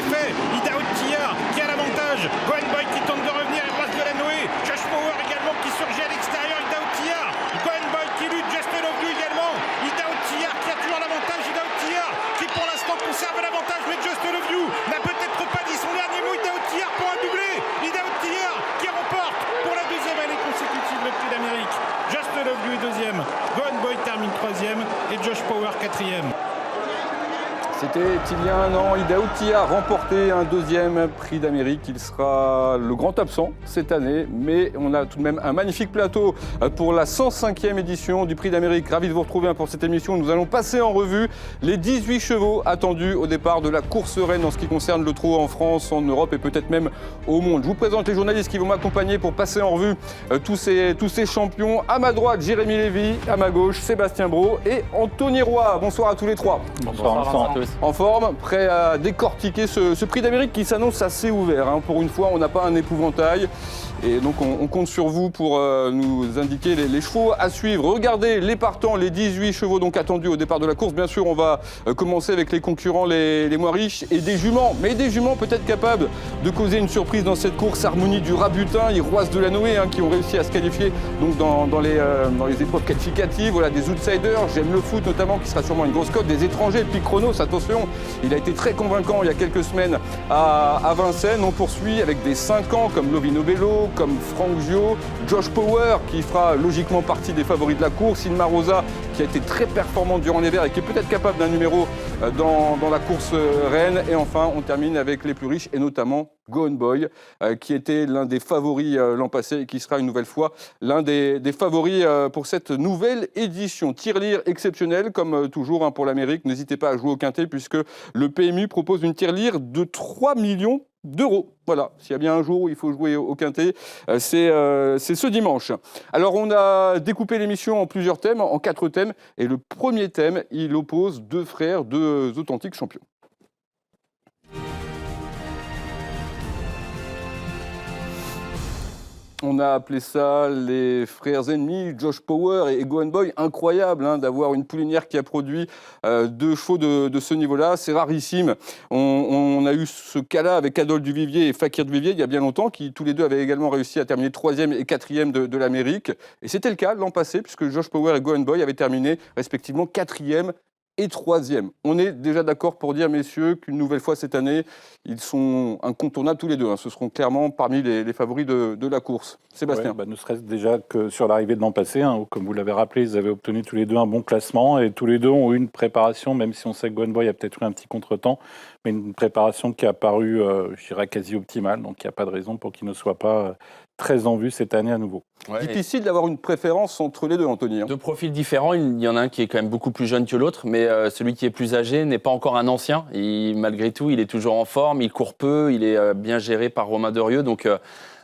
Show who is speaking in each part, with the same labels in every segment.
Speaker 1: c'est fait. Ida Outiya qui a l'avantage. Gohan Boy qui tente de revenir et passe de la Noé. Josh Power également qui surgit à l'extérieur. Ida Outiya. Gohan Boy qui lutte. Just Love You également. Ida Outiya qui a toujours l'avantage. Ida Outiya qui pour l'instant conserve l'avantage. Mais Just Love You n'a peut-être pas dit son dernier mot. Ida Outiya pour un doublé. Ida Outiya qui remporte pour la deuxième année consécutive le Prix d'Amérique. Just Love You est deuxième. Gohan Boy termine troisième. Et Josh Power quatrième.
Speaker 2: C'était il y a un an, Ida Outiya a remporté un deuxième prix d'Amérique. Il sera le grand absent cette année, mais on a tout de même un magnifique plateau pour la 105e édition du prix d'Amérique. Ravi de vous retrouver pour cette émission. Nous allons passer en revue les 18 chevaux attendus au départ de la course reine en ce qui concerne le trot en France, en Europe et peut-être même au monde. Je vous présente les journalistes qui vont m'accompagner pour passer en revue tous ces champions. À ma droite, Jérémy Lévy, à ma gauche, Sébastien Brault et Anthony Roy. Bonsoir à tous les trois.
Speaker 3: Bonsoir à tous.
Speaker 2: En forme, prêt à décortiquer ce prix d'Amérique qui s'annonce assez ouvert. Pour une fois, on n'a pas un épouvantail. Et donc, on compte sur vous pour nous indiquer les chevaux à suivre. Regardez les partants, les 18 chevaux donc attendus au départ de la course. Bien sûr, on va commencer avec les concurrents les moins riches et des juments. Mais des juments peut-être capables de causer une surprise dans cette course. Harmonie du Rabutin, les Roisses de la Noé qui ont réussi à se qualifier donc dans les épreuves qualificatives. Voilà, des outsiders. J'aime le foot notamment qui sera sûrement une grosse cote. Des étrangers, puis Chronos, attention, il a été très convaincant il y a quelques semaines à Vincennes. On poursuit avec des 5 ans comme Lovino Bello, comme Franck Gio, Josh Power qui fera logiquement partie des favoris de la course, Inma Rosa qui a été très performante durant l'hiver et qui est peut-être capable d'un numéro dans la course reine. Et enfin, on termine avec les plus riches et notamment Gohan Boy qui était l'un des favoris l'an passé et qui sera une nouvelle fois l'un des favoris pour cette nouvelle édition. Tirelire exceptionnel comme toujours pour l'Amérique. N'hésitez pas à jouer au quintet puisque le PMU propose une tirelire de 3 millions d'euros. Voilà, s'il y a bien un jour où il faut jouer au quintet, c'est ce dimanche. Alors, on a découpé l'émission en plusieurs thèmes, en 4 thèmes. Et le premier thème, il oppose deux frères, deux authentiques champions. On a appelé ça les frères ennemis, Josh Power et Gohan Boy. Incroyable d'avoir une poulainière qui a produit 2 chevaux de ce niveau-là. C'est rarissime. On a eu ce cas-là avec Adol Duvivier et Fakir Duvivier il y a bien longtemps, qui tous les deux avaient également réussi à terminer 3e et 4e de l'Amérique. Et c'était le cas l'an passé, puisque Josh Power et Gohan Boy avaient terminé respectivement 4e et 3e. On est déjà d'accord pour dire, messieurs, qu'une nouvelle fois cette année, ils sont incontournables tous les deux. Ce seront clairement parmi les favoris de la course. Sébastien.
Speaker 3: Ne serait-ce déjà que sur l'arrivée de l'an passé, où, comme vous l'avez rappelé, ils avaient obtenu tous les deux un bon classement et tous les deux ont eu une préparation, même si on sait que Gohan Boy a peut-être eu un petit contretemps, mais une préparation qui a paru, je dirais, quasi optimale. Donc il n'y a pas de raison pour qu'il ne soit pas très en vue cette année à nouveau.
Speaker 2: Ouais, difficile d'avoir une préférence entre les deux, Anthony.
Speaker 4: Deux profils différents. Il y en a un qui est quand même beaucoup plus jeune que l'autre, mais celui qui est plus âgé n'est pas encore un ancien. Malgré tout, il est toujours en forme, il court peu, il est bien géré par Romain Derieux. Donc,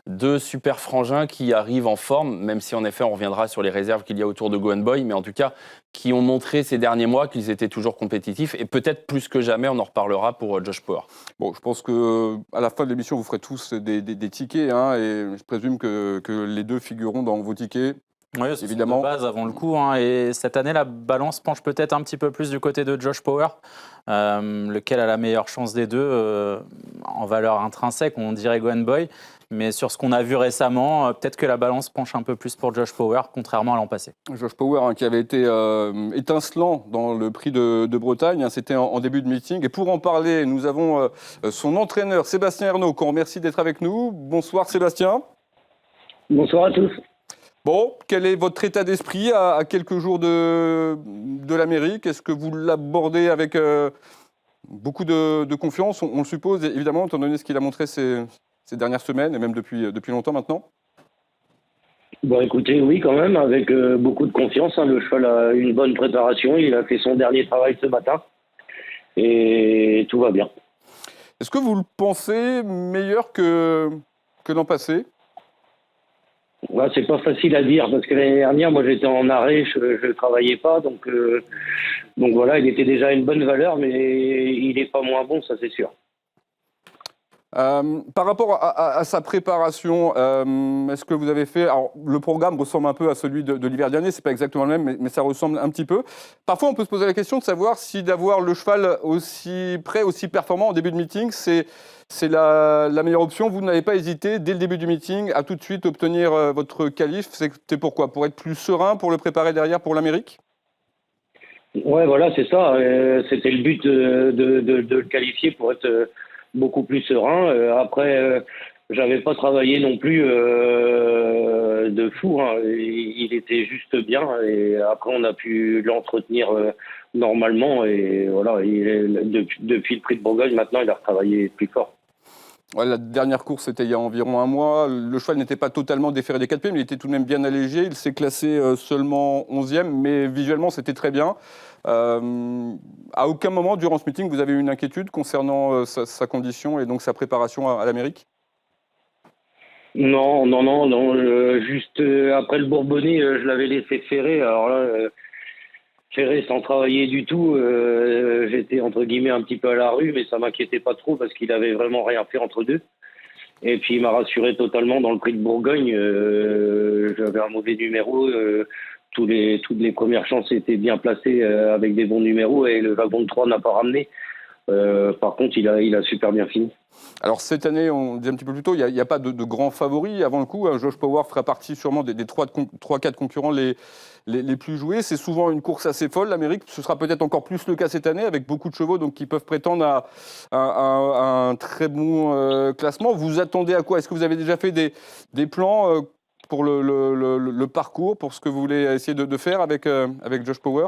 Speaker 4: deux super frangins qui arrivent en forme, même si en effet, on reviendra sur les réserves qu'il y a autour de Gohan Boy, mais en tout cas, qui ont montré ces derniers mois qu'ils étaient toujours compétitifs. Et peut-être plus que jamais, on en reparlera pour Josh Power.
Speaker 2: Bon, je pense qu'à la fin de l'émission, vous ferez tous des tickets, et je présume que les deux figureront dans vos tickets.
Speaker 5: Oui, c'est évidemment de base avant le coup. Et cette année, la balance penche peut-être un petit peu plus du côté de Josh Power, lequel a la meilleure chance des deux en valeur intrinsèque, on dirait Gohan Boy. Mais sur ce qu'on a vu récemment, peut-être que la balance penche un peu plus pour Josh Power, contrairement à l'an passé.
Speaker 2: Josh Power qui avait été étincelant dans le prix de Bretagne, c'était en début de meeting. Et pour en parler, nous avons son entraîneur Sébastien Ernaud, qu'on remercie d'être avec nous. Bonsoir Sébastien.
Speaker 6: Bonsoir à tous.
Speaker 2: Bon, quel est votre état d'esprit à quelques jours de l'Amérique? Est-ce que vous l'abordez avec beaucoup de confiance? On le suppose, évidemment, étant donné ce qu'il a montré ces dernières semaines, et même depuis longtemps maintenant.
Speaker 6: Bon, écoutez, oui, quand même, avec beaucoup de confiance. Le cheval a une bonne préparation. Il a fait son dernier travail ce matin. Et tout va bien.
Speaker 2: Est-ce que vous le pensez meilleur que l'an passé?
Speaker 6: Ouais, c'est pas facile à dire, parce que l'année dernière, moi, j'étais en arrêt, je ne travaillais pas. Donc voilà, il était déjà à une bonne valeur, mais il n'est pas moins bon, ça c'est sûr.
Speaker 2: Par rapport à sa préparation, est-ce que vous avez fait... Alors, le programme ressemble un peu à celui de l'hiver dernier, c'est pas exactement le même, mais ça ressemble un petit peu. Parfois, on peut se poser la question de savoir si d'avoir le cheval aussi prêt, aussi performant en début de meeting, c'est la meilleure option. Vous n'avez pas hésité, dès le début du meeting, à tout de suite obtenir votre qualif. C'était pourquoi? Pour être plus serein, pour le préparer derrière pour l'Amérique?
Speaker 6: Ouais, voilà, c'est ça. C'était le but de le qualifier pour être beaucoup plus serein. Après, j'avais pas travaillé non plus de fou, hein. Il était juste bien et après on a pu l'entretenir normalement et voilà. Depuis le Prix de Bourgogne, maintenant il a retravaillé plus fort.
Speaker 2: Ouais, la dernière course, c'était il y a environ un mois. Le cheval n'était pas totalement déféré des 4 pieds, mais il était tout de même bien allégé. Il s'est classé seulement 11e, mais visuellement, c'était très bien. À aucun moment, durant ce meeting, vous avez eu une inquiétude concernant sa condition et donc sa préparation à l'Amérique?
Speaker 6: Non. Juste après le Bourbonnais, je l'avais laissé ferrer. Alors là, ferrer sans travailler du tout. J'étais entre guillemets un petit peu à la rue, mais ça m'inquiétait pas trop parce qu'il avait vraiment rien fait entre deux. Et puis il m'a rassuré totalement dans le Prix de Bourgogne. J'avais un mauvais numéro. Toutes les premières chances étaient bien placées avec des bons numéros et le wagon de 3 n'a pas ramené. Par contre, il a super bien fini.
Speaker 2: Alors cette année, on le disait un petit peu plus tôt, il n'y a pas de grands favoris avant le coup. Josh Power fera partie sûrement des 3-4 concurrents les plus joués. C'est souvent une course assez folle, l'Amérique. Ce sera peut-être encore plus le cas cette année, avec beaucoup de chevaux donc, qui peuvent prétendre à un très bon classement. Vous attendez à quoi? Est-ce que vous avez déjà fait des plans pour le parcours, pour ce que vous voulez essayer de faire avec Josh Power?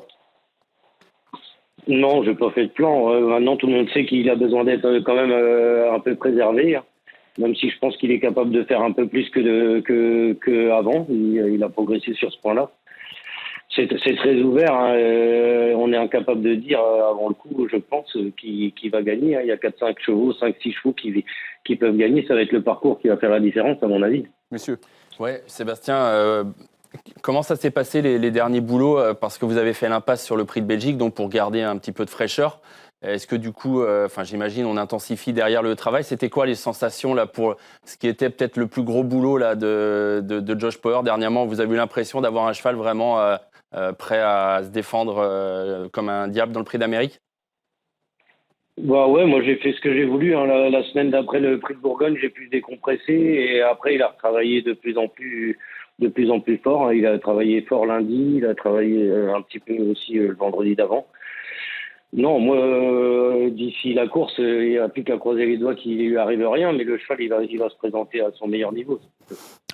Speaker 6: Non, je n'ai pas fait de plan. Maintenant, tout le monde sait qu'il a besoin d'être quand même un peu préservé, hein. Même si je pense qu'il est capable de faire un peu plus que avant. Il a progressé sur ce point-là. C'est très ouvert, hein. On est incapable de dire avant le coup, je pense, qui va gagner, hein. Il y a 4-5 chevaux, 5-6 chevaux qui peuvent gagner. Ça va être le parcours qui va faire la différence, à mon avis.
Speaker 2: Messieurs.
Speaker 4: Ouais, Sébastien, comment ça s'est passé les derniers boulots? Parce que vous avez fait l'impasse sur le Prix de Belgique, donc pour garder un petit peu de fraîcheur. Est-ce que du coup, j'imagine, on intensifie derrière le travail. C'était quoi les sensations là pour ce qui était peut-être le plus gros boulot là de Josh Power dernièrement? Vous avez eu l'impression d'avoir un cheval vraiment prêt à se défendre comme un diable dans le Prix d'Amérique?
Speaker 6: Bah ouais, moi j'ai fait ce que j'ai voulu, hein. La semaine d'après le Prix de Bourgogne, j'ai pu décompresser et après il a retravaillé de plus en plus fort, hein. Il a travaillé fort lundi, il a travaillé un petit peu aussi le vendredi d'avant. Non, moi d'ici la course, il n'y a plus qu'à croiser les doigts qu'il lui arrive rien, mais le cheval il va se présenter à son meilleur niveau.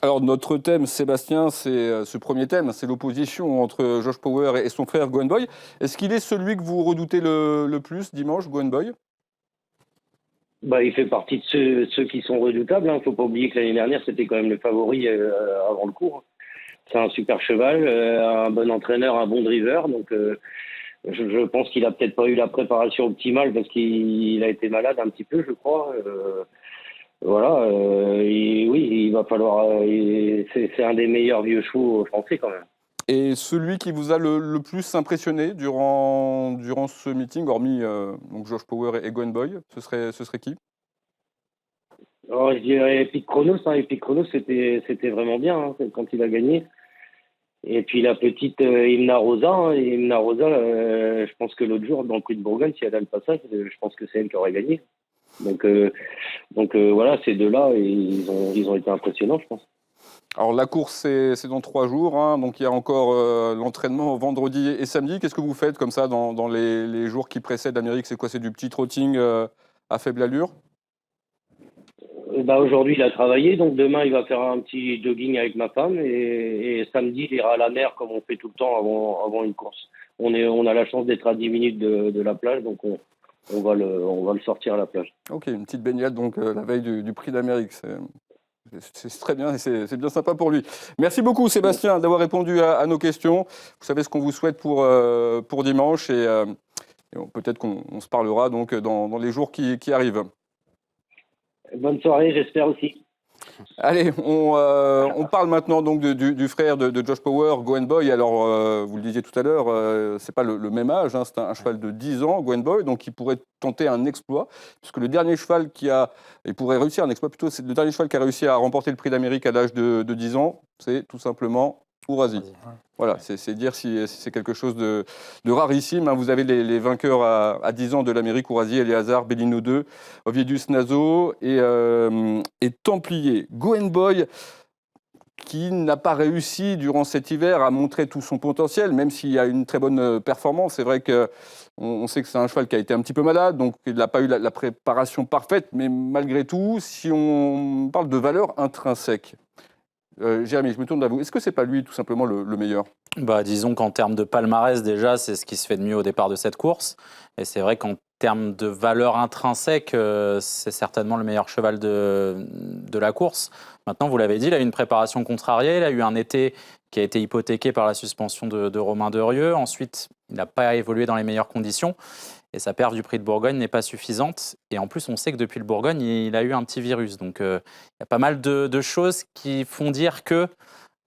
Speaker 2: Alors notre thème, Sébastien, c'est ce premier thème, c'est l'opposition entre Josh Power et son frère Gwen Boy. Est-ce qu'il est celui que vous redoutez le plus dimanche, Gwen Boy?
Speaker 6: Bah, il fait partie de ceux qui sont redoutables, hein. Faut pas oublier que l'année dernière, c'était quand même le favori avant le cours. C'est un super cheval, un bon entraîneur, un bon driver. Donc, je pense qu'il a peut-être pas eu la préparation optimale parce qu'il a été malade un petit peu, je crois. Voilà. Et oui, il va falloir. C'est un des meilleurs vieux chevaux français quand même.
Speaker 2: Et celui qui vous a le plus impressionné durant ce meeting, hormis donc Josh Power et Gwen Boy, ce serait qui?
Speaker 6: Alors, je dirais Epic Chronos. Hein. Epic Chronos, c'était vraiment bien, hein, quand il a gagné. Et puis la petite Imna Rosa. Hein. Imna Rosa, je pense que l'autre jour, dans le Prix de Bourgogne, si elle a le passage, je pense que c'est elle qui aurait gagné. Donc voilà, ces deux-là, ils ont été impressionnants, je pense.
Speaker 2: Alors la course, c'est dans 3 jours, hein, donc il y a encore l'entraînement vendredi et samedi. Qu'est-ce que vous faites comme ça dans les jours qui précèdent l'Amérique? C'est quoi? C'est du petit trotting à faible allure?
Speaker 6: Bah, aujourd'hui, il a travaillé, donc demain, il va faire un petit jogging avec ma femme et samedi, il ira à la mer comme on fait tout le temps avant une course. On a la chance d'être à 10 minutes de la plage, donc on va le sortir à la plage.
Speaker 2: Ok, une petite baignade donc la veille du Prix d'Amérique. C'est très bien et c'est bien sympa pour lui. Merci beaucoup Sébastien d'avoir répondu à nos questions. Vous savez ce qu'on vous souhaite pour dimanche et peut-être qu'on se parlera donc dans les jours qui arrivent.
Speaker 6: Bonne soirée, j'espère aussi.
Speaker 2: Allez, on parle maintenant donc du frère de Josh Power, Gwen Boy. Alors, vous le disiez tout à l'heure, c'est pas le même âge, hein, c'est un cheval de 10 ans, Gwen Boy, donc il pourrait tenter un exploit, puisque le dernier cheval il pourrait réussir un exploit plutôt, c'est le dernier cheval qui a réussi à remporter le prix d'Amérique à l'âge de 10 ans, c'est tout simplement Ourasi. Voilà, c'est dire si c'est quelque chose de rarissime. Hein. Vous avez les vainqueurs à 10 ans de l'Amérique, Ourasi, Eleazar, Bellino 2, Oviedius Naso et Templier. Gwen Boy, qui n'a pas réussi durant cet hiver à montrer tout son potentiel, même s'il y a une très bonne performance. C'est vrai qu'on sait que c'est un cheval qui a été un petit peu malade, donc il n'a pas eu la préparation parfaite, mais malgré tout, si on parle de valeur intrinsèque, Jérémy, je me tourne vers vous. Est-ce que c'est pas lui tout simplement le meilleur ?
Speaker 5: Disons qu'en termes de palmarès, déjà, c'est ce qui se fait de mieux au départ de cette course. Et c'est vrai qu'en termes de valeur intrinsèque, c'est certainement le meilleur cheval de la course. Maintenant, vous l'avez dit, il a eu une préparation contrariée. Il a eu un été qui a été hypothéqué par la suspension de Romain Derieux. Ensuite, il n'a pas évolué dans les meilleures conditions. Et sa perte du prix de Bourgogne n'est pas suffisante. Et en plus, on sait que depuis le Bourgogne, il a eu un petit virus. Donc, il y a pas mal de choses qui font dire que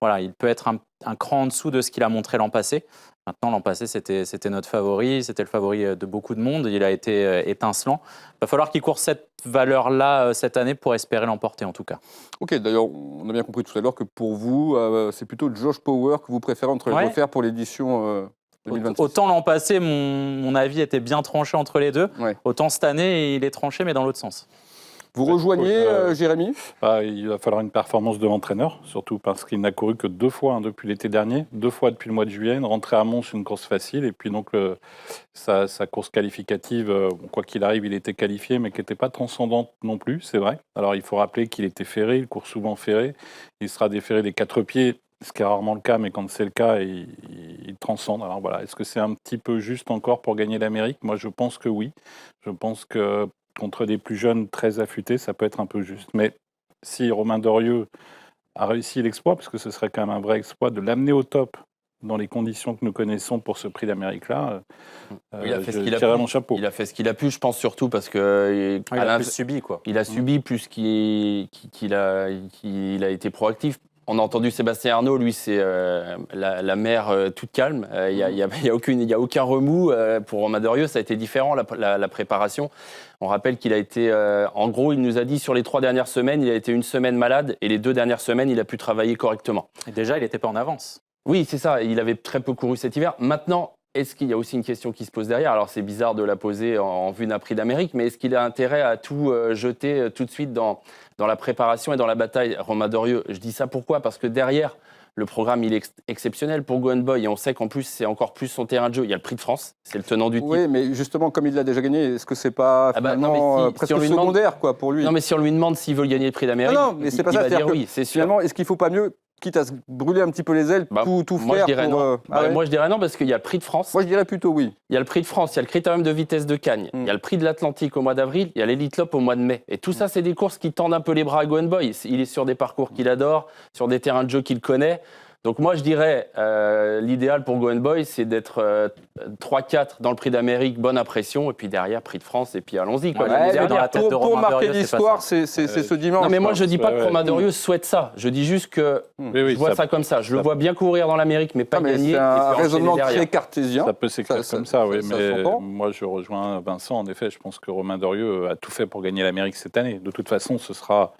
Speaker 5: voilà, il peut être un cran en dessous de ce qu'il a montré l'an passé. Maintenant, l'an passé, c'était notre favori. C'était le favori de beaucoup de monde. Il a été étincelant. Il va falloir qu'il court cette valeur-là cette année pour espérer l'emporter, en tout cas.
Speaker 2: Ok, d'ailleurs, on a bien compris tout à l'heure que pour vous, c'est plutôt Josh Power que vous préférez entre les deux fers pour l'édition 2026.
Speaker 5: Autant l'an passé, mon avis était bien tranché entre les deux.
Speaker 2: Ouais.
Speaker 5: Autant cette année, il est tranché, mais dans l'autre sens.
Speaker 2: Vous rejoignez Jérémy ?
Speaker 3: Il va falloir une performance de l'entraîneur, surtout parce qu'il n'a couru que 2 fois depuis l'été dernier, 2 fois depuis le mois de juillet, une rentrée à Mons, une course facile, et puis donc sa course qualificative, quoi qu'il arrive, il était qualifié, mais qui n'était pas transcendante non plus, c'est vrai. Alors il faut rappeler qu'il était ferré, il court souvent ferré, il sera déferré des 4 pieds, ce qui est rarement le cas, mais quand c'est le cas, il transcende. Alors voilà, est-ce que c'est un petit peu juste encore pour gagner l'Amérique ? Moi je pense que oui, je pense que contre des plus jeunes très affûtés, ça peut être un peu juste. Mais si Romain Derieux a réussi l'exploit, parce que ce serait quand même un vrai exploit, de l'amener au top dans les conditions que nous connaissons pour ce prix d'Amérique-là, je tirerai mon chapeau.
Speaker 4: Il a fait ce qu'il a pu, je pense, surtout parce que
Speaker 5: il a plus subi, quoi.
Speaker 4: Il a subi plus qu'il a été proactif. On a entendu Sébastien Arnaud, lui, c'est la mer toute calme. Il n'y a aucun remous. Pour Romain Derieux, ça a été différent, la préparation. On rappelle qu'il a été, en gros, il nous a dit sur les 3 dernières semaines, il a été une semaine malade et les 2 dernières semaines, il a pu travailler correctement.
Speaker 5: Et déjà, il n'était pas en avance.
Speaker 4: Oui, c'est ça. Il avait très peu couru cet hiver. Maintenant, est-ce qu'il y a aussi une question qui se pose derrière ? Alors, c'est bizarre de la poser en vue d'un prix d'Amérique, mais est-ce qu'il a intérêt à tout jeter tout de suite dans la préparation et dans la bataille, Romain Derieux ? Je dis ça pourquoi ? Parce que derrière, le programme, il est exceptionnel pour Gwen Boy. Et on sait qu'en plus, c'est encore plus son terrain de jeu. Il y a le prix de France, c'est le tenant du titre.
Speaker 2: Oui, mais justement, comme il l'a déjà gagné, est-ce que c'est pas presque secondaire quoi, pour lui ?
Speaker 4: Non, mais si on lui demande s'il veut gagner le prix d'Amérique,
Speaker 2: non, mais c'est pas ça,
Speaker 4: il va dire oui, c'est sûr.
Speaker 2: Finalement, est-ce qu'il ne faut pas mieux, quitte à se brûler un petit peu les ailes, tout
Speaker 4: moi,
Speaker 2: faire
Speaker 4: je dirais
Speaker 2: pour...
Speaker 4: non. Moi, je dirais non, parce qu'il y a le prix de France.
Speaker 2: Moi, je dirais plutôt oui.
Speaker 4: Il y a le prix de France, il y a le critérium de vitesse de Cagnes, il y a le prix de l'Atlantique au mois d'avril, il y a l'Elite Lopp au mois de mai. Et tout ça, c'est des courses qui tendent un peu les bras à Gwen Boy. Il est sur des parcours qu'il adore, sur des terrains de jeu qu'il connaît. Donc moi, je dirais, l'idéal pour Gwen Boy, c'est d'être 3-4 dans le prix d'Amérique, bonne impression, et puis derrière, prix de France, et puis allons-y. Quoi.
Speaker 2: Pour marquer l'histoire, c'est ce dimanche.
Speaker 4: Non, mais moi, je ne dis pas que Romain Derieux souhaite ça. Je dis juste que je vois ça comme ça. Je le vois bien courir dans l'Amérique, mais pas gagner.
Speaker 2: C'est un raisonnement très cartésien.
Speaker 3: Ça peut s'écrire comme ça, oui. Mais moi, je rejoins Vincent. En effet, je pense que Romain Derieux a tout fait pour gagner l'Amérique cette année. De toute façon, ce sera...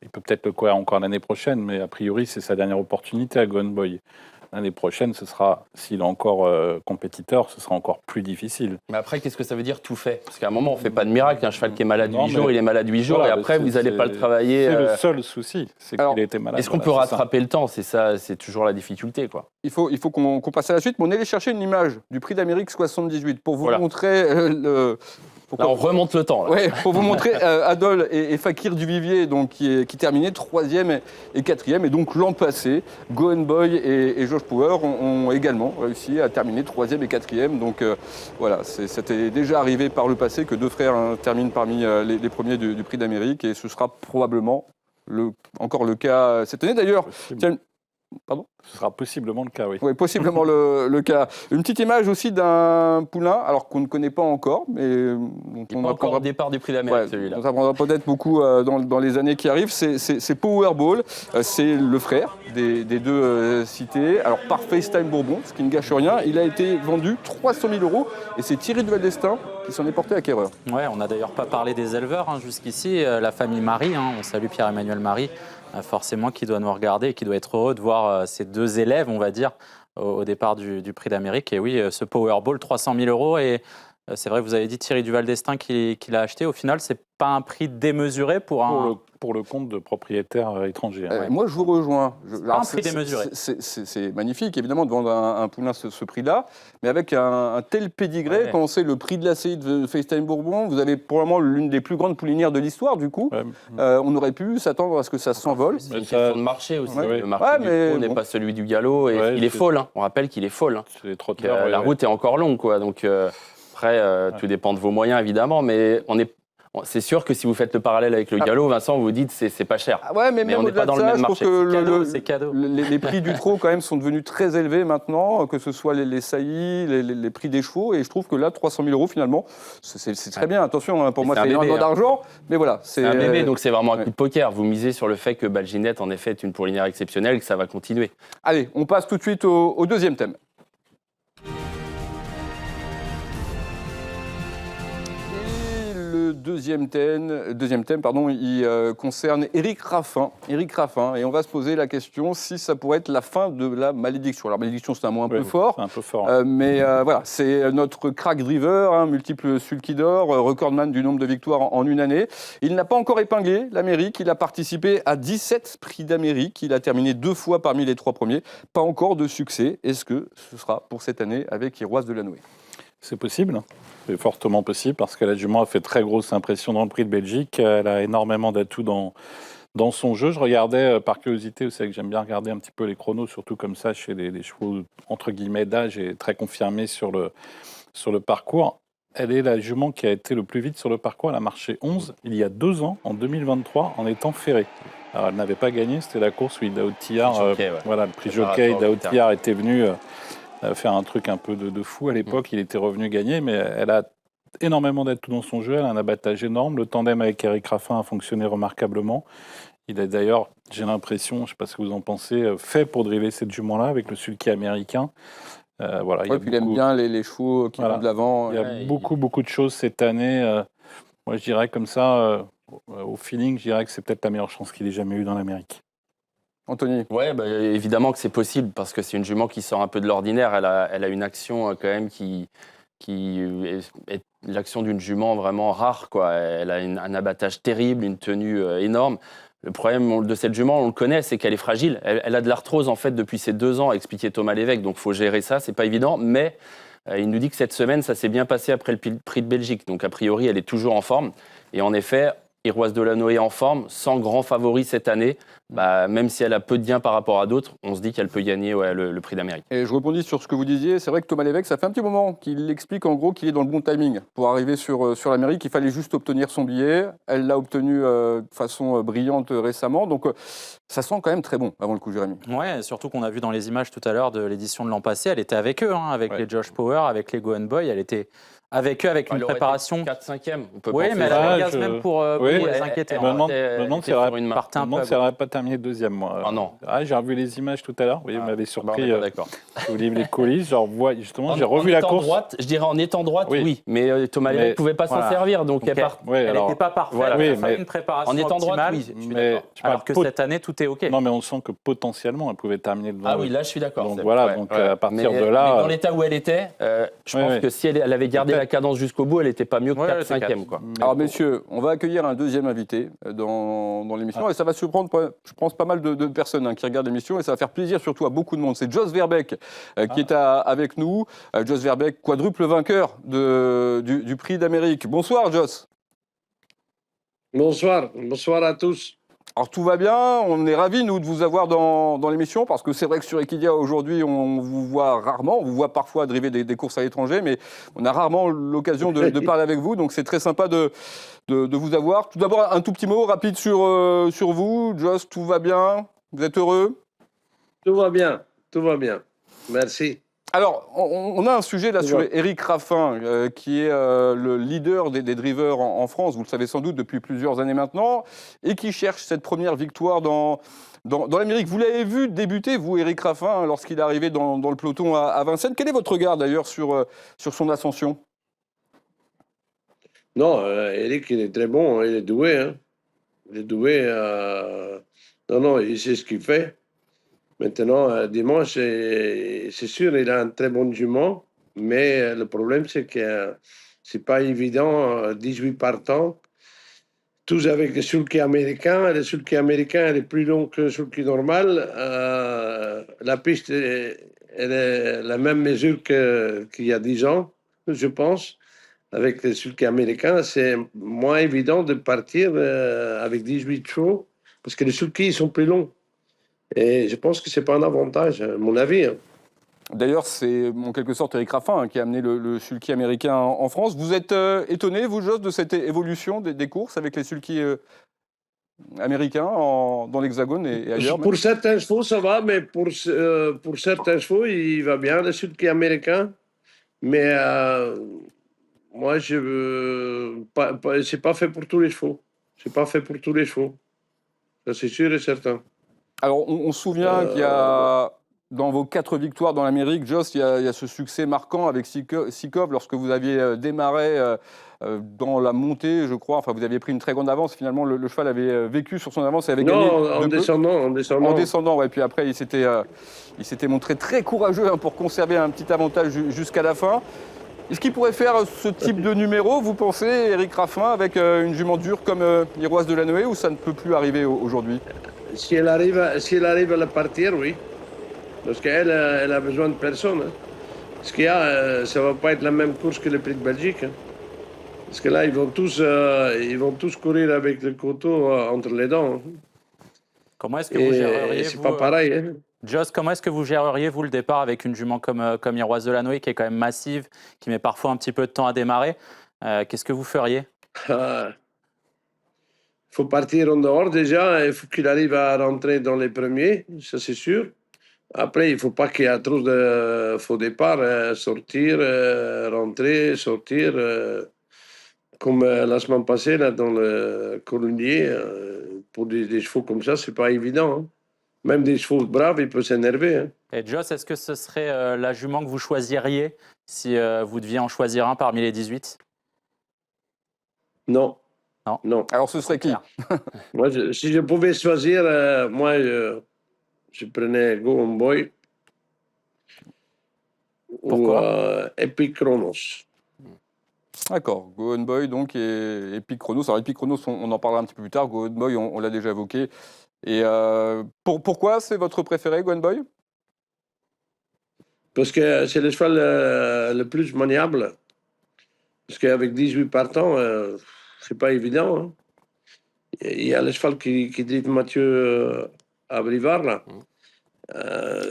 Speaker 3: Il peut peut-être le courir encore l'année prochaine, mais a priori, c'est sa dernière opportunité à Gwen Boy. L'année prochaine, ce sera, s'il est encore compétiteur, ce sera encore plus difficile.
Speaker 4: Mais après, qu'est-ce que ça veut dire tout fait ? Parce qu'à un moment, on ne fait pas de miracle. Un cheval qui est malade 8 jours, il est malade 8 jours,
Speaker 3: voilà,
Speaker 4: et après, vous n'allez pas le travailler.
Speaker 3: C'est le seul souci, c'est qu'il a été malade.
Speaker 4: Est-ce qu'on peut rattraper le temps ? C'est ça, c'est toujours la difficulté, quoi.
Speaker 2: Il faut qu'on passe à la suite, mais on est allé chercher une image du prix d'Amérique 78 pour vous montrer
Speaker 4: Là, on remonte le temps. Là.
Speaker 2: Ouais, pour vous montrer Adol et Fakir Duvivier, donc, qui terminaient 3e et 4e. Et donc l'an passé, Gwen Boy et Josh Power ont également réussi à terminer 3e et 4e. Donc voilà, c'était déjà arrivé par le passé que 2 frères terminent parmi les premiers du prix d'Amérique. Et ce sera probablement encore le cas cette année. D'ailleurs, Pardon ?
Speaker 3: Ce sera possiblement le cas, oui.
Speaker 2: Oui, possiblement le cas. Une petite image aussi d'un poulain, alors qu'on ne connaît pas encore, mais dont
Speaker 4: Il n'est
Speaker 2: on
Speaker 4: pas encore
Speaker 2: apprendra
Speaker 4: au départ du prix d'Amérique,
Speaker 2: Ouais,
Speaker 4: celui-là.
Speaker 2: on apprendra peut-être beaucoup dans les années qui arrivent. C'est Powerball, c'est le frère des deux cités. Alors par FaceTime Bourbon, ce qui ne gâche rien, il a été vendu 300 000 € et c'est Thierry Duval d'Estaing qui s'en est porté acquéreur.
Speaker 5: Ouais, on n'a d'ailleurs pas parlé des éleveurs jusqu'ici. La famille Marie, on salue Pierre-Emmanuel Marie, forcément qui doit nous regarder et qui doit être heureux de voir ses deux élèves, on va dire, au départ du prix d'Amérique. Et oui, ce Powerball, 300 000 € et c'est vrai que vous avez dit Thierry Duval d'Estaing qui l'a acheté. Au final, c'est pas un prix démesuré pour un...
Speaker 3: Pour le compte de propriétaires étrangers.
Speaker 2: Ouais. Moi, je vous rejoins.
Speaker 5: Pas un prix démesuré.
Speaker 2: C'est magnifique, évidemment, de vendre un poulain ce prix-là, mais avec un tel pédigré, quand on sait le prix de la CI de FaceTime Bourbon, vous avez probablement l'une des plus grandes poulinières de l'histoire, du coup. Ouais. On aurait pu s'attendre à ce que ça s'envole.
Speaker 4: C'est une question de marché aussi.
Speaker 2: Ouais.
Speaker 4: Le marché du pro n'est pas celui du galop. Et il est folle. On rappelle qu'il est folle.
Speaker 3: C'est trop tard,
Speaker 4: la route est encore longue, quoi. Donc après, tout dépend de vos moyens, évidemment, mais c'est sûr que si vous faites le parallèle avec le galop, Vincent, vous dites c'est pas cher.
Speaker 2: Ouais, mais même
Speaker 4: on n'est pas dans le même marché.
Speaker 5: C'est cadeau.
Speaker 2: Les prix du trot, quand même, sont devenus très élevés maintenant, que ce soit les saillies, les prix des chevaux. Et je trouve que là, 300 000 € finalement, c'est très bien. Attention, pour moi, c'est énormément d'argent. Mais voilà.
Speaker 4: C'est un bébé, donc c'est vraiment un coup de poker. Vous misez sur le fait que Balginette, en effet, est une poulinière exceptionnelle, que ça va continuer.
Speaker 2: Allez, on passe tout de suite au deuxième thème. Le deuxième thème, il concerne Éric Raffin. Et on va se poser la question si ça pourrait être la fin de la malédiction. Alors, malédiction, c'est un mot un peu fort.
Speaker 3: Un peu fort.
Speaker 2: Mais voilà, c'est notre crack driver, multiple sulky d'or, recordman du nombre de victoires en une année. Il n'a pas encore épinglé l'Amérique. Il a participé à 17 prix d'Amérique. Il a terminé 2 fois parmi les 3 premiers. Pas encore de succès. Est-ce que ce sera pour cette année avec Iroise de Lannoy ?
Speaker 3: C'est possible. C'est fortement possible parce que la jument a fait très grosse impression dans le prix de Belgique. Elle a énormément d'atouts dans son jeu. Je regardais par curiosité, vous savez que j'aime bien regarder un petit peu les chronos, surtout comme ça chez les chevaux entre guillemets d'âge et très confirmés sur le parcours. Elle est la jument qui a été le plus vite sur le parcours. Elle a marché 11 il y a 2 ans, en 2023, en étant ferrée. Alors elle n'avait pas gagné, c'était la course où Daoud Tillard, voilà, le prix jockey, Daoud Tillard était venu faire un truc un peu de fou à l'époque. Il était revenu gagner, mais elle a énormément d'atouts dans son jeu. Elle a un abattage énorme. Le tandem avec Éric Raffin a fonctionné remarquablement. Il est d'ailleurs, j'ai l'impression, je ne sais pas ce que vous en pensez, fait pour driver cette jument-là avec le sulky américain. Voilà,
Speaker 2: il aime bien les chevaux qui vont de l'avant.
Speaker 3: Il y a beaucoup de choses cette année. Moi, je dirais comme ça, au feeling, je dirais que c'est peut-être la meilleure chance qu'il ait jamais eue dans l'Amérique.
Speaker 2: Anthony.
Speaker 4: Oui, évidemment que c'est possible parce que c'est une jument qui sort un peu de l'ordinaire. Elle a une action quand même qui est l'action d'une jument vraiment rare, quoi. Elle a un abattage terrible, une tenue énorme. Le problème de cette jument, on le connaît, c'est qu'elle est fragile. Elle a de l'arthrose en fait depuis ses 2 ans, a expliqué Thomas Lévesque. Donc il faut gérer ça, c'est pas évident. Mais il nous dit que cette semaine, ça s'est bien passé après le prix de Belgique. Donc a priori, elle est toujours en forme. Et en effet, Iroise de Lannoy en forme, sans grand favori cette année. Même si elle a peu de gains par rapport à d'autres, on se dit qu'elle peut gagner le prix d'Amérique.
Speaker 2: Et je rebondis sur ce que vous disiez. C'est vrai que Thomas Lévesque, ça fait un petit moment qu'il explique en gros qu'il est dans le bon timing pour arriver sur l'Amérique. Il fallait juste obtenir son billet. Elle l'a obtenu de façon brillante récemment. Donc ça sent quand même très bon avant le coup, Jérémy.
Speaker 5: Ouais, surtout qu'on a vu dans les images tout à l'heure de l'édition de l'an passé, elle était avec eux, avec les Josh Power, avec les Gohan Boy. Elle était avec eux, avec une préparation.
Speaker 4: 4-5e, on peut
Speaker 5: oui,
Speaker 4: penser.
Speaker 5: mais elle avait le gaz même pour les inquiéter.
Speaker 3: Je me demande si elle n'aurait pas terminé 2e, moi.
Speaker 4: Ah non.
Speaker 3: J'ai revu les images tout à l'heure. Vous m'avez surpris.
Speaker 4: D'accord.
Speaker 3: Vous livre les coulisses. Justement, j'ai revu la course.
Speaker 4: Droite, je dirais en étant droite, oui. Mais Thomas Lévesque ne pouvait pas s'en servir. Donc elle
Speaker 5: n'était pas parfaite.
Speaker 4: Voilà.
Speaker 5: Elle a fait une préparation
Speaker 4: en étant droite,
Speaker 5: optimale. Alors que cette année, tout est OK.
Speaker 3: Non, mais on sent que potentiellement, elle pouvait terminer devant.
Speaker 4: Ah oui, là, je suis d'accord.
Speaker 3: Donc voilà, à partir de là.
Speaker 4: Mais dans l'état où elle était, je pense que si elle avait gardé la cadence jusqu'au bout, elle n'était pas mieux que 4-5e.
Speaker 2: Alors messieurs, on va accueillir un deuxième invité dans l'émission et ça va surprendre, je pense, pas mal de personnes qui regardent l'émission et ça va faire plaisir surtout à beaucoup de monde. C'est Jos Verbeek qui est avec nous. Jos Verbeek, quadruple vainqueur du prix d'Amérique. Bonsoir Jos.
Speaker 7: Bonsoir à tous.
Speaker 2: Alors tout va bien, on est ravis nous de vous avoir dans l'émission parce que c'est vrai que sur Equidia aujourd'hui on vous voit rarement, on vous voit parfois driver des courses à l'étranger mais on a rarement l'occasion de parler avec vous donc c'est très sympa de vous avoir. Tout d'abord un tout petit mot rapide sur vous, Jos, tout va bien, vous êtes heureux ?
Speaker 7: Tout va bien, tout va bien. Merci.
Speaker 2: Alors, on a un sujet là
Speaker 7: Tout
Speaker 2: sur
Speaker 7: va.
Speaker 2: Eric Raffin, qui est le leader des drivers en France, vous le savez sans doute depuis plusieurs années maintenant, et qui cherche cette première victoire dans l'Amérique. Vous l'avez vu débuter, vous, Eric Raffin, hein, lorsqu'il est arrivé dans le peloton à Vincennes. Quel est votre regard d'ailleurs sur son ascension?
Speaker 7: Non, Eric, il est très bon, hein, il est doué. Hein. Il est doué. Non, non, il sait ce qu'il fait. Maintenant, dimanche, c'est sûr, il a un très bon jument, mais le problème, c'est que c'est pas évident, 18 partants, tous avec le sulky américain. Le sulky américain, elle est plus long que le sulky normal. La piste, elle est la même mesure qu'il y a 10 ans, je pense. Avec le sulky américain, c'est moins évident de partir avec 18 chevaux, parce que les sulky, ils sont plus longs. Et je pense que c'est pas un avantage, à mon avis. Hein.
Speaker 2: D'ailleurs, c'est en quelque sorte Eric Raffin, hein, qui a amené le sulky américain en France. Vous êtes étonné, vous, Joss, de cette évolution des courses avec les sulky américains dans l'Hexagone et ailleurs même?
Speaker 7: Pour certains chevaux, ça va, mais pour certains chevaux, il va bien, le sulky américain. Mais moi, c'est pas fait pour tous les chevaux. C'est pas fait pour tous les chevaux. Ça, c'est sûr et certain.
Speaker 2: Alors, on se souvient qu'il y a, dans vos 4 victoires dans l'Amérique, Joss, il y a ce succès marquant avec Sikov lorsque vous aviez démarré dans la montée, je crois. Enfin, vous aviez pris une très grande avance. Finalement, le cheval avait vécu sur son avance et avait gagné
Speaker 7: Non, en
Speaker 2: de peu.
Speaker 7: descendant.
Speaker 2: En descendant, ouais. Puis après, il s'était montré très courageux, hein, pour conserver un petit avantage jusqu'à la fin. Est-ce qu'il pourrait faire ce type de numéro, vous pensez, Eric Raffin, avec une jument dure comme Iroise de Lanoé, ou ça ne peut plus arriver aujourd'hui?
Speaker 7: Si elle arrive à la partir, oui. Parce qu'elle elle a besoin de personne. Hein. Ce qu'il y a, ça va pas être la même course que le Prix de Belgique. Hein. Parce que là, ils vont tous courir avec le couteau entre les dents. Hein.
Speaker 5: Comment est-ce que vous géreriez,
Speaker 7: c'est
Speaker 5: vous,
Speaker 7: pas pareil. Hein.
Speaker 5: Joss, comment est-ce que vous géreriez, vous, le départ avec une jument comme Iroise de Lanoé, qui est quand même massive, qui met parfois un petit peu de temps à démarrer? Qu'est-ce que vous feriez?
Speaker 7: Il faut partir en dehors déjà. Il faut qu'il arrive à rentrer dans les premiers, ça c'est sûr. Après, il ne faut pas qu'il y ait trop de faux départ. Sortir, rentrer, sortir. Comme la semaine passée, là, dans le Colombier, pour des chevaux comme ça, c'est pas évident. Hein. Même des chevaux braves, ils peuvent s'énerver. Hein.
Speaker 5: Et Joss, est-ce que ce serait la jument que vous choisiriez si vous deviez en choisir un parmi les 18?
Speaker 7: Non.
Speaker 5: Non.
Speaker 7: Non.
Speaker 2: Alors, ce serait qui?
Speaker 7: Moi, si je pouvais choisir, moi, je prenais Go On Boy
Speaker 5: Pourquoi?
Speaker 7: ou Epic Chronos.
Speaker 2: D'accord, Go On Boy donc et Epic Chronos. Alors Epic Chronos, on en parlera un petit peu plus tard. Go On Boy, on l'a déjà évoqué. Et pourquoi c'est votre préféré, Go On Boy?
Speaker 7: Parce que c'est le cheval le plus maniable. Parce qu'avec 18 partants, c'est pas évident. Hein. Il y a le cheval qui drive Mathieu à Brivard, là.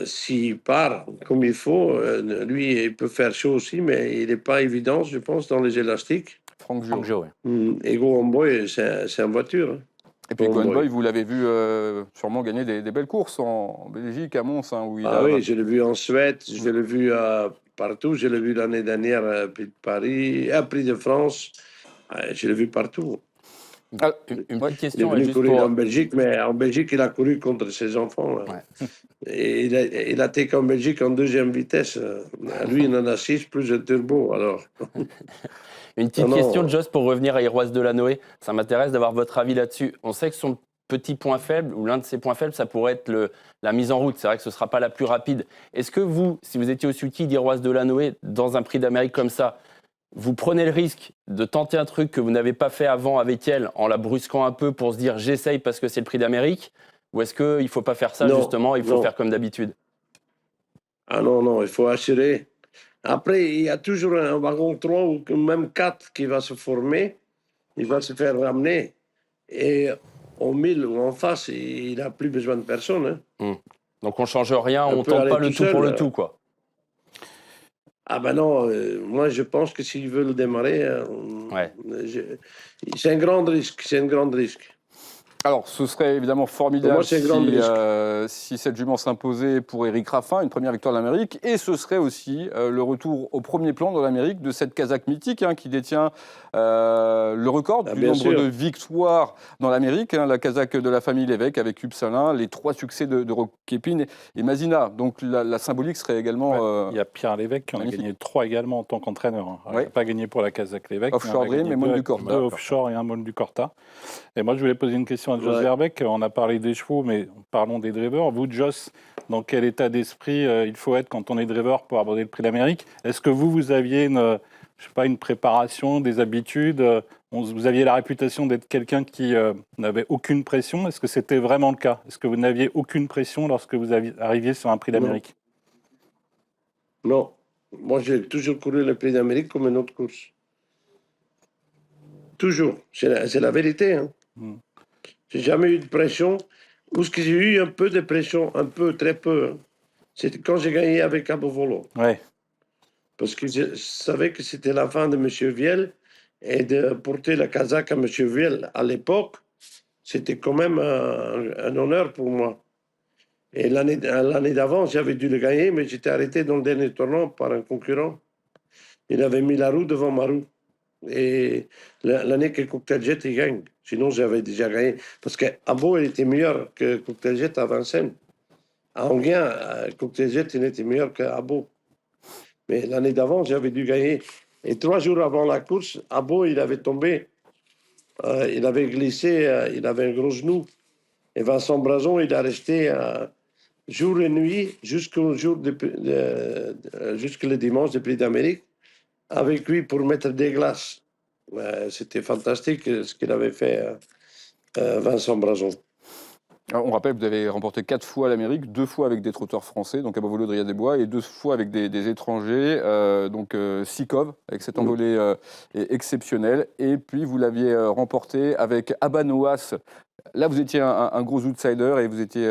Speaker 7: S'il part comme il faut, lui, il peut faire chaud aussi, mais il n'est pas évident, je pense, dans les élastiques.
Speaker 2: Franck
Speaker 5: Franck
Speaker 2: Gio.
Speaker 5: Jo, oui.
Speaker 7: Et Go On Boy, c'est une voiture. Hein.
Speaker 2: Et puis
Speaker 7: Go
Speaker 2: Go
Speaker 7: On
Speaker 2: On
Speaker 7: Boy.
Speaker 2: Boy, vous l'avez vu sûrement gagner des belles courses en Belgique, à Mons, hein, où il
Speaker 7: Ah
Speaker 2: a...
Speaker 7: oui, je l'ai vu en Suède, je l'ai vu partout, je l'ai vu l'année dernière à Prix de Paris, à Prix de France, je l'ai vu partout.
Speaker 2: Ah,
Speaker 4: Une
Speaker 2: ouais.
Speaker 4: petite
Speaker 7: Il est
Speaker 4: question,
Speaker 7: venu
Speaker 4: juste
Speaker 7: courir
Speaker 4: pour...
Speaker 7: en Belgique, mais en Belgique, il a couru contre ses enfants. Là.
Speaker 4: Ouais.
Speaker 7: Et il a été en Belgique en deuxième vitesse. Lui, il en a 6 plus un turbo, alors.
Speaker 4: Une petite
Speaker 7: Non,
Speaker 4: question,
Speaker 7: non.
Speaker 4: Joss, pour revenir à Iroise de Lanoé. Ça m'intéresse d'avoir votre avis là-dessus. On sait que son petit point faible, ou l'un de ses points faibles, ça pourrait être la mise en route. C'est vrai que ce ne sera pas la plus rapide. Est-ce que vous, si vous étiez au sulky d'Iroise de Lanoé, dans un prix d'Amérique comme ça, vous prenez le risque de tenter un truc que vous n'avez pas fait avant avec elle, en la brusquant un peu pour se dire j'essaye parce que c'est le prix d'Amérique? Ou est-ce qu'il ne faut pas faire ça,
Speaker 7: Non,
Speaker 4: justement, il faut
Speaker 7: non.
Speaker 4: faire comme d'habitude?
Speaker 7: Ah non, non, il faut assurer. Après, il y a toujours un wagon 3 ou même 4 qui va se former. Il va se faire ramener. Et au milieu ou en face, il n'a plus besoin de personne. Hein.
Speaker 4: Donc on ne change rien,
Speaker 7: On
Speaker 4: on ne
Speaker 7: peut
Speaker 4: tente
Speaker 7: aller
Speaker 4: pas le
Speaker 7: tout
Speaker 4: tout pour
Speaker 7: seul,
Speaker 4: le tout, quoi.
Speaker 7: Ah ben non, moi je pense que s'ils veulent démarrer,
Speaker 4: Ouais.
Speaker 7: c'est un grand risque. C'est un grand risque.
Speaker 2: Alors, ce serait évidemment formidable
Speaker 7: Pour moi, c'est un grand risque.
Speaker 2: si cette jument s'imposait pour Eric Raffin, une première victoire de l'Amérique. Et ce serait aussi le retour au premier plan dans l'Amérique de cette Kazakh mythique qui détient le record du
Speaker 7: bien
Speaker 2: nombre
Speaker 7: sûr.
Speaker 2: de victoires dans l'Amérique. La Kazakh de la famille Lévesque avec Upsalin, les 3 succès de Roképin et Mazina. Donc la symbolique serait également
Speaker 3: Il y a Pierre Lévesque qui en a
Speaker 2: magnifique.
Speaker 3: gagné 3 également en tant qu'entraîneur. Alors, Il
Speaker 2: Ouais.
Speaker 3: n'a pas gagné pour la Kazakh Lévesque.
Speaker 2: Offshore
Speaker 3: mais il en a
Speaker 2: Dream
Speaker 3: gagné
Speaker 2: et Monde
Speaker 3: deux-
Speaker 2: du Corta.
Speaker 3: 2 offshore et un Monde du Corta. Et moi, je voulais poser une question à Jos
Speaker 7: Ouais.
Speaker 3: Verbeek. On a parlé des chevaux, mais parlons des drivers. Vous, Jos, dans quel état d'esprit il faut être quand on est driver pour aborder le prix d'Amérique? Est-ce que vous aviez une préparation, des habitudes vous aviez la réputation d'être quelqu'un qui n'avait aucune pression. Est-ce que c'était vraiment le cas? Est-ce que vous n'aviez aucune pression lorsque vous arriviez sur un prix d'Amérique?
Speaker 7: Non. Moi, j'ai toujours couru le prix d'Amérique comme une autre course. Toujours. C'est la vérité. Hein. J'ai jamais eu de pression. Où ce que j'ai eu un peu de pression, un peu, très peu, hein, c'était quand j'ai gagné avec Cabo Volo.
Speaker 3: Ouais.
Speaker 7: Parce que je savais que c'était la fin de M. Viel et de porter la casaque à M. Viel à l'époque, c'était quand même un honneur pour moi. Et l'année d'avant, j'avais dû le gagner, mais j'étais arrêté dans le dernier tournant par un concurrent. Il avait mis la roue devant ma roue. Et l'année que Cocktail Jet il gagne, sinon j'avais déjà gagné. Parce qu'Abo, il était meilleur que Cocktail Jet à Vincennes. À Anguien, Cocktail Jet, il était meilleur qu'Abo. Mais l'année d'avant, j'avais dû gagner. Et 3 jours avant la course, Abo, il avait tombé. Il avait glissé, il avait un gros genou. Et Vincent Brazon, il a resté jour et nuit jusqu'au jusqu'au dimanche du Prix d'Amérique avec lui pour mettre des glaces. C'était fantastique ce qu'il avait fait, Vincent Brazon.
Speaker 2: Alors, on rappelle que vous avez remporté 4 fois l'Amérique, 2 fois avec des trotteurs français, donc à Bavolo de Riad-des-Bois, et 2 fois avec des étrangers, donc Sikov, avec cet envolé exceptionnel. Et puis vous l'aviez remporté avec Abanoas. Là, vous étiez un gros outsider et vous étiez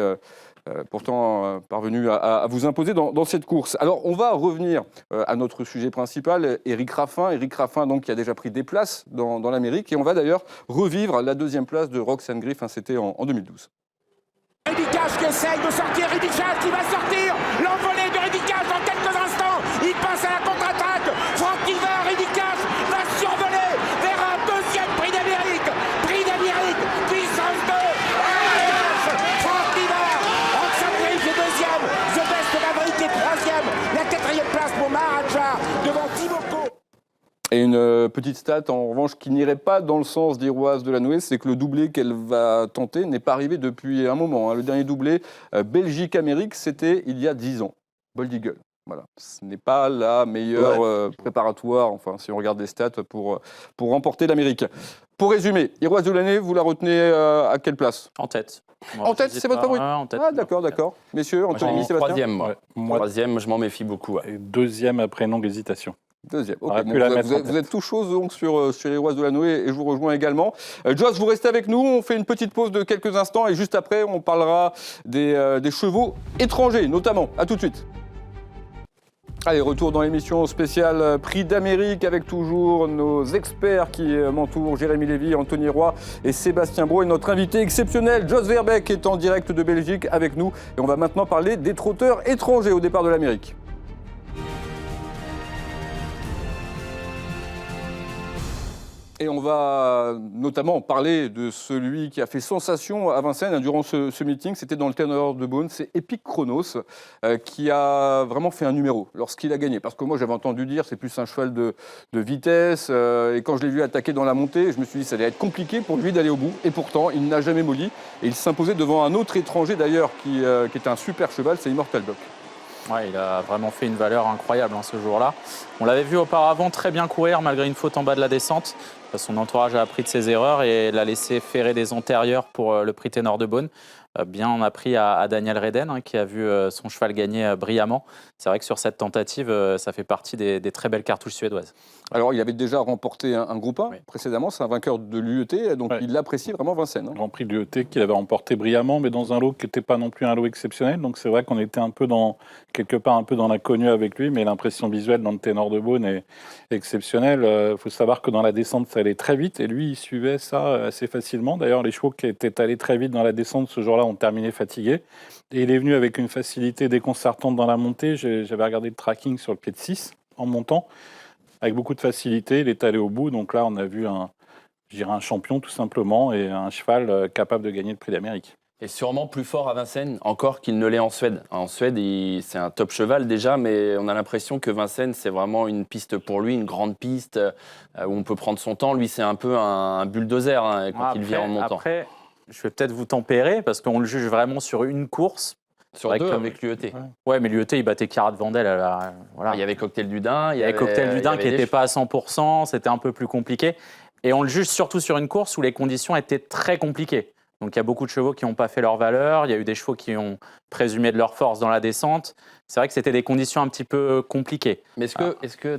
Speaker 2: pourtant parvenu à vous imposer dans cette course. Alors, on va revenir à notre sujet principal, Eric Raffin. Eric Raffin, donc, qui a déjà pris des places dans l'Amérique. Et on va d'ailleurs revivre la 2e place de Roxane Griff, c'était en 2012.
Speaker 8: Ridicage qui essaye de sortir, Ridicage qui va sortir, l'envolée de Ridicage dans quelques instants, il passe à la contre-attaque, Franck Niver, Ridicage va survoler vers un 2e prix d'Amérique, puissance 2, Franck Niver, Roxane Griff est 2e, The Best Maverick est 3e, la 4e place pour Maharaja devant Timoko.
Speaker 2: Et une petite stat, en revanche, qui n'irait pas dans le sens d'Iroise de la Noué, c'est que le doublé qu'elle va tenter n'est pas arrivé depuis un moment. Le dernier doublé, Belgique-Amérique, c'était il y a 10 ans. Bold Eagle. Voilà. Ce n'est pas la meilleure préparatoire, enfin, si on regarde les stats, pour remporter l'Amérique. Pour résumer, Iroise de l'année, vous la retenez à quelle place?
Speaker 5: En tête.
Speaker 2: En tête, c'est votre favori?
Speaker 5: En tête.
Speaker 2: Ah, d'accord. Messieurs, Anthony, Sébastien?
Speaker 4: 3e, moi.
Speaker 3: Ouais. Moi,
Speaker 4: 3e, je m'en méfie beaucoup. Ouais.
Speaker 3: et 2e après une longue hésitation.
Speaker 2: 2e.
Speaker 3: On aurait
Speaker 2: Ok,
Speaker 3: pu la mettre en
Speaker 2: vous
Speaker 3: tête.
Speaker 2: êtes tout chaud donc sur Iroise de la Noué et je vous rejoins également. Joss, vous restez avec nous, on fait une petite pause de quelques instants et juste après, on parlera des chevaux étrangers, notamment. À tout de suite. Allez, retour dans l'émission spéciale Prix d'Amérique avec toujours nos experts qui m'entourent, Jérémy Lévy, Anthony Roy et Sébastien Brault. Et notre invité exceptionnel, Jos Verbeek, est en direct de Belgique avec nous. Et on va maintenant parler des trotteurs étrangers au départ de l'Amérique. Et on va notamment parler de celui qui a fait sensation à Vincennes durant ce meeting. C'était dans le Tenor de Beaune, c'est Epic Chronos qui a vraiment fait un numéro lorsqu'il a gagné. Parce que moi j'avais entendu dire c'est plus un cheval de vitesse. Et quand je l'ai vu attaquer dans la montée, je me suis dit ça allait être compliqué pour lui d'aller au bout. Et pourtant il n'a jamais molli. Et il s'imposait devant un autre étranger d'ailleurs qui était un super cheval, c'est Immortal Doc.
Speaker 5: Ouais, il a vraiment fait une valeur incroyable ce jour-là. On l'avait vu auparavant très bien courir malgré une faute en bas de la descente. Son entourage a appris de ses erreurs et l'a laissé ferrer des antérieurs pour le prix Ténor de Beaune. Bien en a pris à Daniel Reden qui a vu son cheval gagner brillamment. C'est vrai que sur cette tentative, ça fait partie des très belles cartouches suédoises.
Speaker 2: Alors il avait déjà remporté un groupe 1 précédemment, c'est un vainqueur de l'UET, donc il apprécie vraiment Vincennes.
Speaker 3: Grand Prix de l'UET qu'il avait remporté brillamment, mais dans un lot qui n'était pas non plus un lot exceptionnel. Donc c'est vrai qu'on était quelque part un peu dans l'inconnu avec lui, mais l'impression visuelle dans le Ténor de Beaune est exceptionnelle. Il faut savoir que dans la descente, ça aller très vite et lui, il suivait ça assez facilement. D'ailleurs, les chevaux qui étaient allés très vite dans la descente ce jour-là ont terminé fatigués. Et il est venu avec une facilité déconcertante dans la montée. J'avais regardé le tracking sur le pied de 6 en montant. Avec beaucoup de facilité, il est allé au bout. Donc là, on a vu un champion tout simplement et un cheval capable de gagner le Prix d'Amérique.
Speaker 4: Et sûrement plus fort à Vincennes encore qu'il ne l'est en Suède. En Suède, c'est un top cheval déjà, mais on a l'impression que Vincennes, c'est vraiment une piste pour lui, une grande piste où on peut prendre son temps. Lui, c'est un peu un bulldozer quand il vient en montant.
Speaker 5: Après, je vais peut-être vous tempérer parce qu'on le juge vraiment sur une course.
Speaker 4: Sur deux avec l'UET.
Speaker 5: Ouais, mais l'UET, il battait Carat Vandel. Voilà.
Speaker 4: Il y avait Cocktail du Dain.
Speaker 5: Il y avait Cocktail du Dain qui n'était pas à 100%, c'était un peu plus compliqué. Et on le juge surtout sur une course où les conditions étaient très compliquées. Donc il y a beaucoup de chevaux qui n'ont pas fait leur valeur, il y a eu des chevaux qui ont présumé de leur force dans la descente. C'est vrai que c'était des conditions un petit peu compliquées.
Speaker 4: Mais est-ce que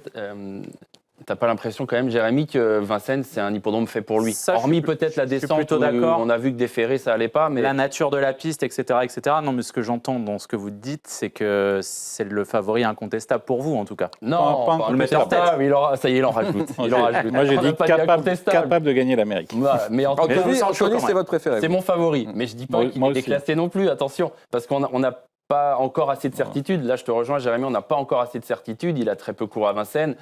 Speaker 4: t'as pas l'impression quand même, Jérémy, que Vincennes, c'est un hippodrome fait pour lui? Hormis peut-être la descente où on a vu que déféré, ça allait pas. Mais...
Speaker 5: La nature de la piste, etc., etc. Non, mais ce que j'entends dans ce que vous dites, c'est que c'est le favori incontestable pour vous, en tout cas.
Speaker 4: Non,
Speaker 5: pas le mettre en tête.
Speaker 4: Ça y est, il en rajoute.
Speaker 3: Moi, j'ai dit capable de gagner l'Amérique.
Speaker 4: Voilà, mais en tout cas,
Speaker 2: Anthony, c'est votre préféré.
Speaker 4: C'est mon favori. Mais je dis pas qu'il est déclassé non plus, attention. Parce qu'on n'a pas encore assez de certitude. Là, je te rejoins, Jérémy, on n'a pas encore assez de certitude. Il a très peu couru à Vincennes.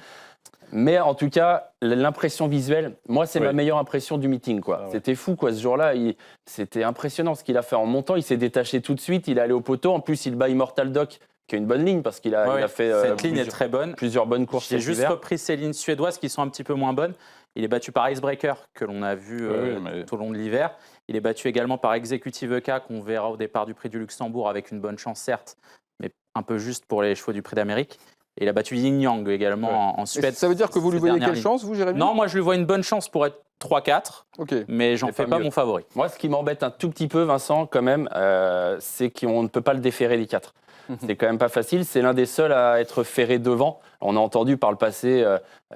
Speaker 4: Mais en tout cas, l'impression visuelle, moi, c'est ma meilleure impression du meeting, quoi. C'était fou, quoi. Ce jour-là, c'était impressionnant ce qu'il a fait en montant. Il s'est détaché tout de suite. Il est allé au poteau. En plus, il bat Immortal Doc, qui a une bonne ligne parce qu'il a fait
Speaker 5: cette ligne est très bonne.
Speaker 4: Plusieurs bonnes courses.
Speaker 5: J'ai juste repris ces lignes suédoises qui sont un petit peu moins bonnes. Il est battu par Icebreaker, que l'on a vu tout au long de l'hiver. Il est battu également par Executive EK, qu'on verra au départ du Prix du Luxembourg, avec une bonne chance, certes, mais un peu juste pour les chevaux du Prix d'Amérique. Et il a battu Yin Yang également en Suède.
Speaker 2: Et ça veut dire que vous lui voyez quelle chance, vous, Jérémy?
Speaker 5: Non, moi je lui vois une bonne chance pour être 3-4, mais j'en fais pas mon favori.
Speaker 4: Moi, ce qui m'embête un tout petit peu, Vincent, quand même, c'est qu'on ne peut pas le déférer les 4. C'est quand même pas facile. C'est l'un des seuls à être ferré devant. On a entendu par le passé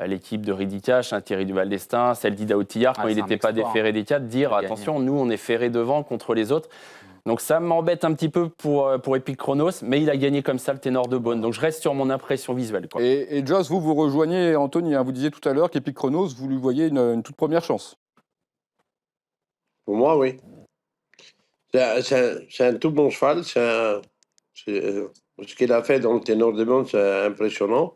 Speaker 4: l'équipe de Ridicache, Thierry Duval d'Estaing, celle d'Ida Outillard, quand il n'était pas déféré des 4, dire attention, nous on est ferré devant contre les autres. Donc ça m'embête un petit peu pour Epic Chronos, mais il a gagné comme ça le ténor de Beaune. Donc je reste sur mon impression visuelle, quoi.
Speaker 2: Et Joss, vous rejoignez Anthony. Vous disiez tout à l'heure qu'Epic Chronos, vous lui voyez une toute première chance.
Speaker 7: Pour moi, oui. C'est un tout bon cheval. Ce qu'il a fait dans le ténor de Beaune, c'est impressionnant.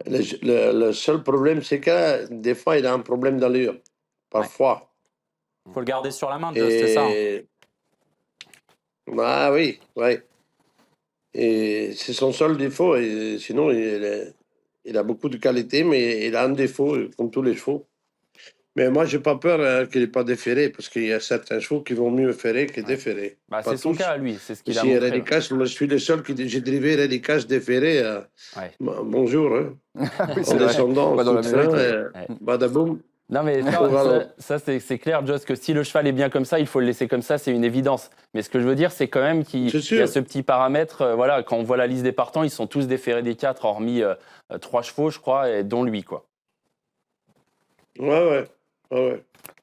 Speaker 7: Le seul problème, c'est que des fois, il a un problème d'allure. Parfois.
Speaker 5: Il faut le garder sur la main, Joss, c'est ça.
Speaker 7: Ah oui. Et c'est son seul défaut. Et sinon, il a beaucoup de qualités, mais il a un défaut, comme tous les chevaux. Mais moi, j'ai pas peur qu'il n'ait pas déféré, parce qu'il y a certains chevaux qui vont mieux ferrer que déférer.
Speaker 4: C'est son cas, lui. C'est ce qu'il a
Speaker 7: montré.
Speaker 4: montré.
Speaker 7: Redicache, moi, je suis le seul j'ai drivé Redicache déféré. Bonjour. En descendant, badaboum.
Speaker 4: Non, mais ça c'est clair, Joss, que si le cheval est bien comme ça, il faut le laisser comme ça, c'est une évidence. Mais ce que je veux dire, c'est quand même qu'il y a ce petit paramètre. Voilà, quand on voit la liste des partants, ils sont tous déférés des 4, hormis 3 chevaux, je crois, et dont lui, quoi.
Speaker 7: Ouais.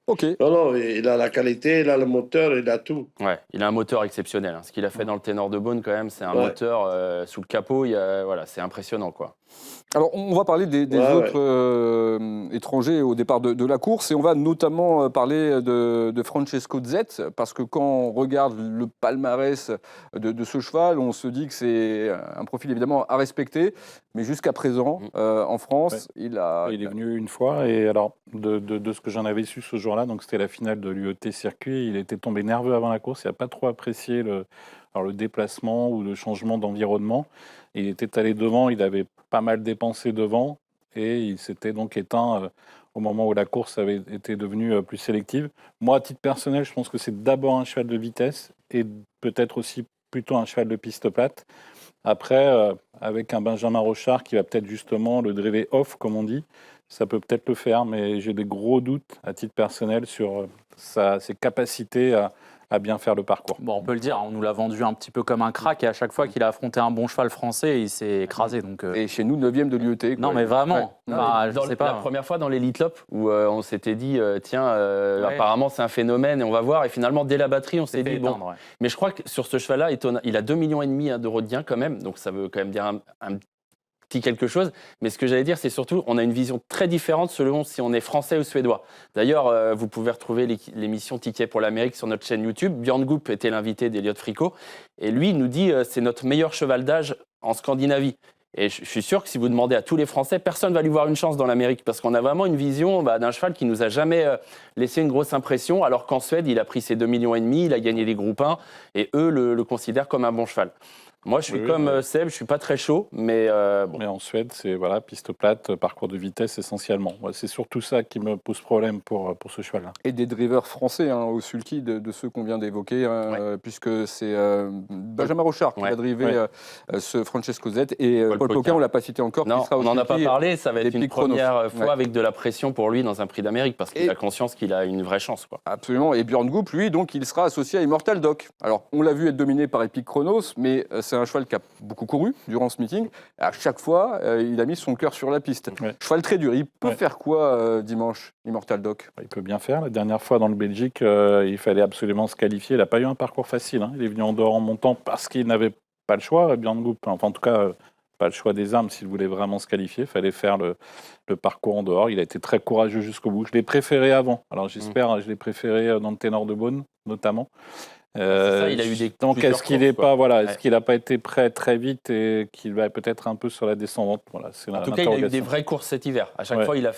Speaker 2: Ok.
Speaker 7: Non, il a la qualité, il a le moteur, il a tout.
Speaker 4: Ouais, il a un moteur exceptionnel. Ce qu'il a fait dans le ténor de Beaune, quand même, c'est un moteur sous le capot. C'est impressionnant, quoi.
Speaker 2: Alors, on va parler des autres étrangers au départ de la course et on va notamment parler de Francesco Zet parce que quand on regarde le palmarès de ce cheval, on se dit que c'est un profil évidemment à respecter, mais jusqu'à présent, en France, il est
Speaker 3: venu une fois et alors, de ce que j'en avais su ce jour-là, donc c'était la finale de l'UET circuit, il était tombé nerveux avant la course, il n'a pas trop apprécié le déplacement ou le changement d'environnement. Il était allé devant, il avait pas mal dépensé devant et il s'était donc éteint au moment où la course avait été devenue plus sélective. Moi, à titre personnel, je pense que c'est d'abord un cheval de vitesse et peut-être aussi plutôt un cheval de piste plate. Après, avec un Benjamin Rochard qui va peut-être justement le driver off, comme on dit, ça peut peut-être le faire, mais j'ai des gros doutes à titre personnel sur ses capacités à bien faire le parcours.
Speaker 5: Bon, on peut le dire, on nous l'a vendu un petit peu comme un crack et à chaque fois qu'il a affronté un bon cheval français, il s'est écrasé. Donc,
Speaker 2: Et chez nous, 9e de l'UET.
Speaker 5: Non, mais vraiment.
Speaker 4: Je sais pas. La première fois dans l'Elite Lop où on s'était dit, apparemment c'est un phénomène et on va voir. Et finalement, dès la batterie, on s'est dit, bon. Mais je crois que sur ce cheval-là, il a 2,5 millions d'euros de gain quand même. Donc ça veut quand même dire petit quelque chose. Mais ce que j'allais dire, c'est surtout, on a une vision très différente selon si on est français ou suédois. D'ailleurs, vous pouvez retrouver l'émission Ticket pour l'Amérique sur notre chaîne YouTube. Björn Goop était l'invité d'Elliott Fricot. Et lui, il nous dit c'est notre meilleur cheval d'âge en Scandinavie. Et je suis sûr que si vous demandez à tous les Français, personne ne va lui voir une chance dans l'Amérique parce qu'on a vraiment une vision d'un cheval qui nous a jamais laissé une grosse impression, alors qu'en Suède, il a pris ses 2,5 millions, il a gagné des groupes 1 et eux le considèrent comme un bon cheval. Moi, je suis Seb, je suis pas très chaud, mais bon.
Speaker 3: Mais en Suède, c'est voilà, piste plate, parcours de vitesse essentiellement. Moi, c'est surtout ça qui me pose problème pour ce cheval-là.
Speaker 2: Et des drivers français au sulky de ceux qu'on vient d'évoquer, puisque c'est Benjamin Rochard qui va driver ce Francesco Zet et Paul Poquin, on l'a pas cité encore.
Speaker 4: Non,
Speaker 2: qui sera
Speaker 4: on n'en a pas parlé, ça va être une première fois
Speaker 2: Ouais.
Speaker 4: avec de la pression pour lui dans un prix d'Amérique parce qu'il a conscience qu'il a une vraie chance. Quoi.
Speaker 2: Absolument, et Björn Goop, lui, donc, il sera associé à Immortal Doc. Alors, on l'a vu être dominé par Epic Chronos, mais c'est un cheval qui a beaucoup couru durant ce meeting. À chaque fois, il a mis son cœur sur la piste.
Speaker 3: Ouais.
Speaker 2: Cheval très dur. Il peut faire quoi dimanche, Immortal Doc?
Speaker 3: Il peut bien faire. La dernière fois dans le Belgique, il fallait absolument se qualifier. Il n'a pas eu un parcours facile. Il est venu en dehors en montant parce qu'il n'avait pas le choix, Björn Goop. Enfin, en tout cas, pas le choix des armes s'il voulait vraiment se qualifier. Il fallait faire le parcours en dehors. Il a été très courageux jusqu'au bout. Je l'ai préféré avant. Alors j'espère, je l'ai préféré dans le ténor de Beaune, notamment.
Speaker 4: C'est ça, il a eu des
Speaker 3: donc est-ce qu'il n'est pas est-ce qu'il n'a pas été prêt très vite et qu'il va peut-être un peu sur la descendante, voilà, c'est
Speaker 4: en tout cas, il a eu des vraies courses cet hiver. À chaque fois, il a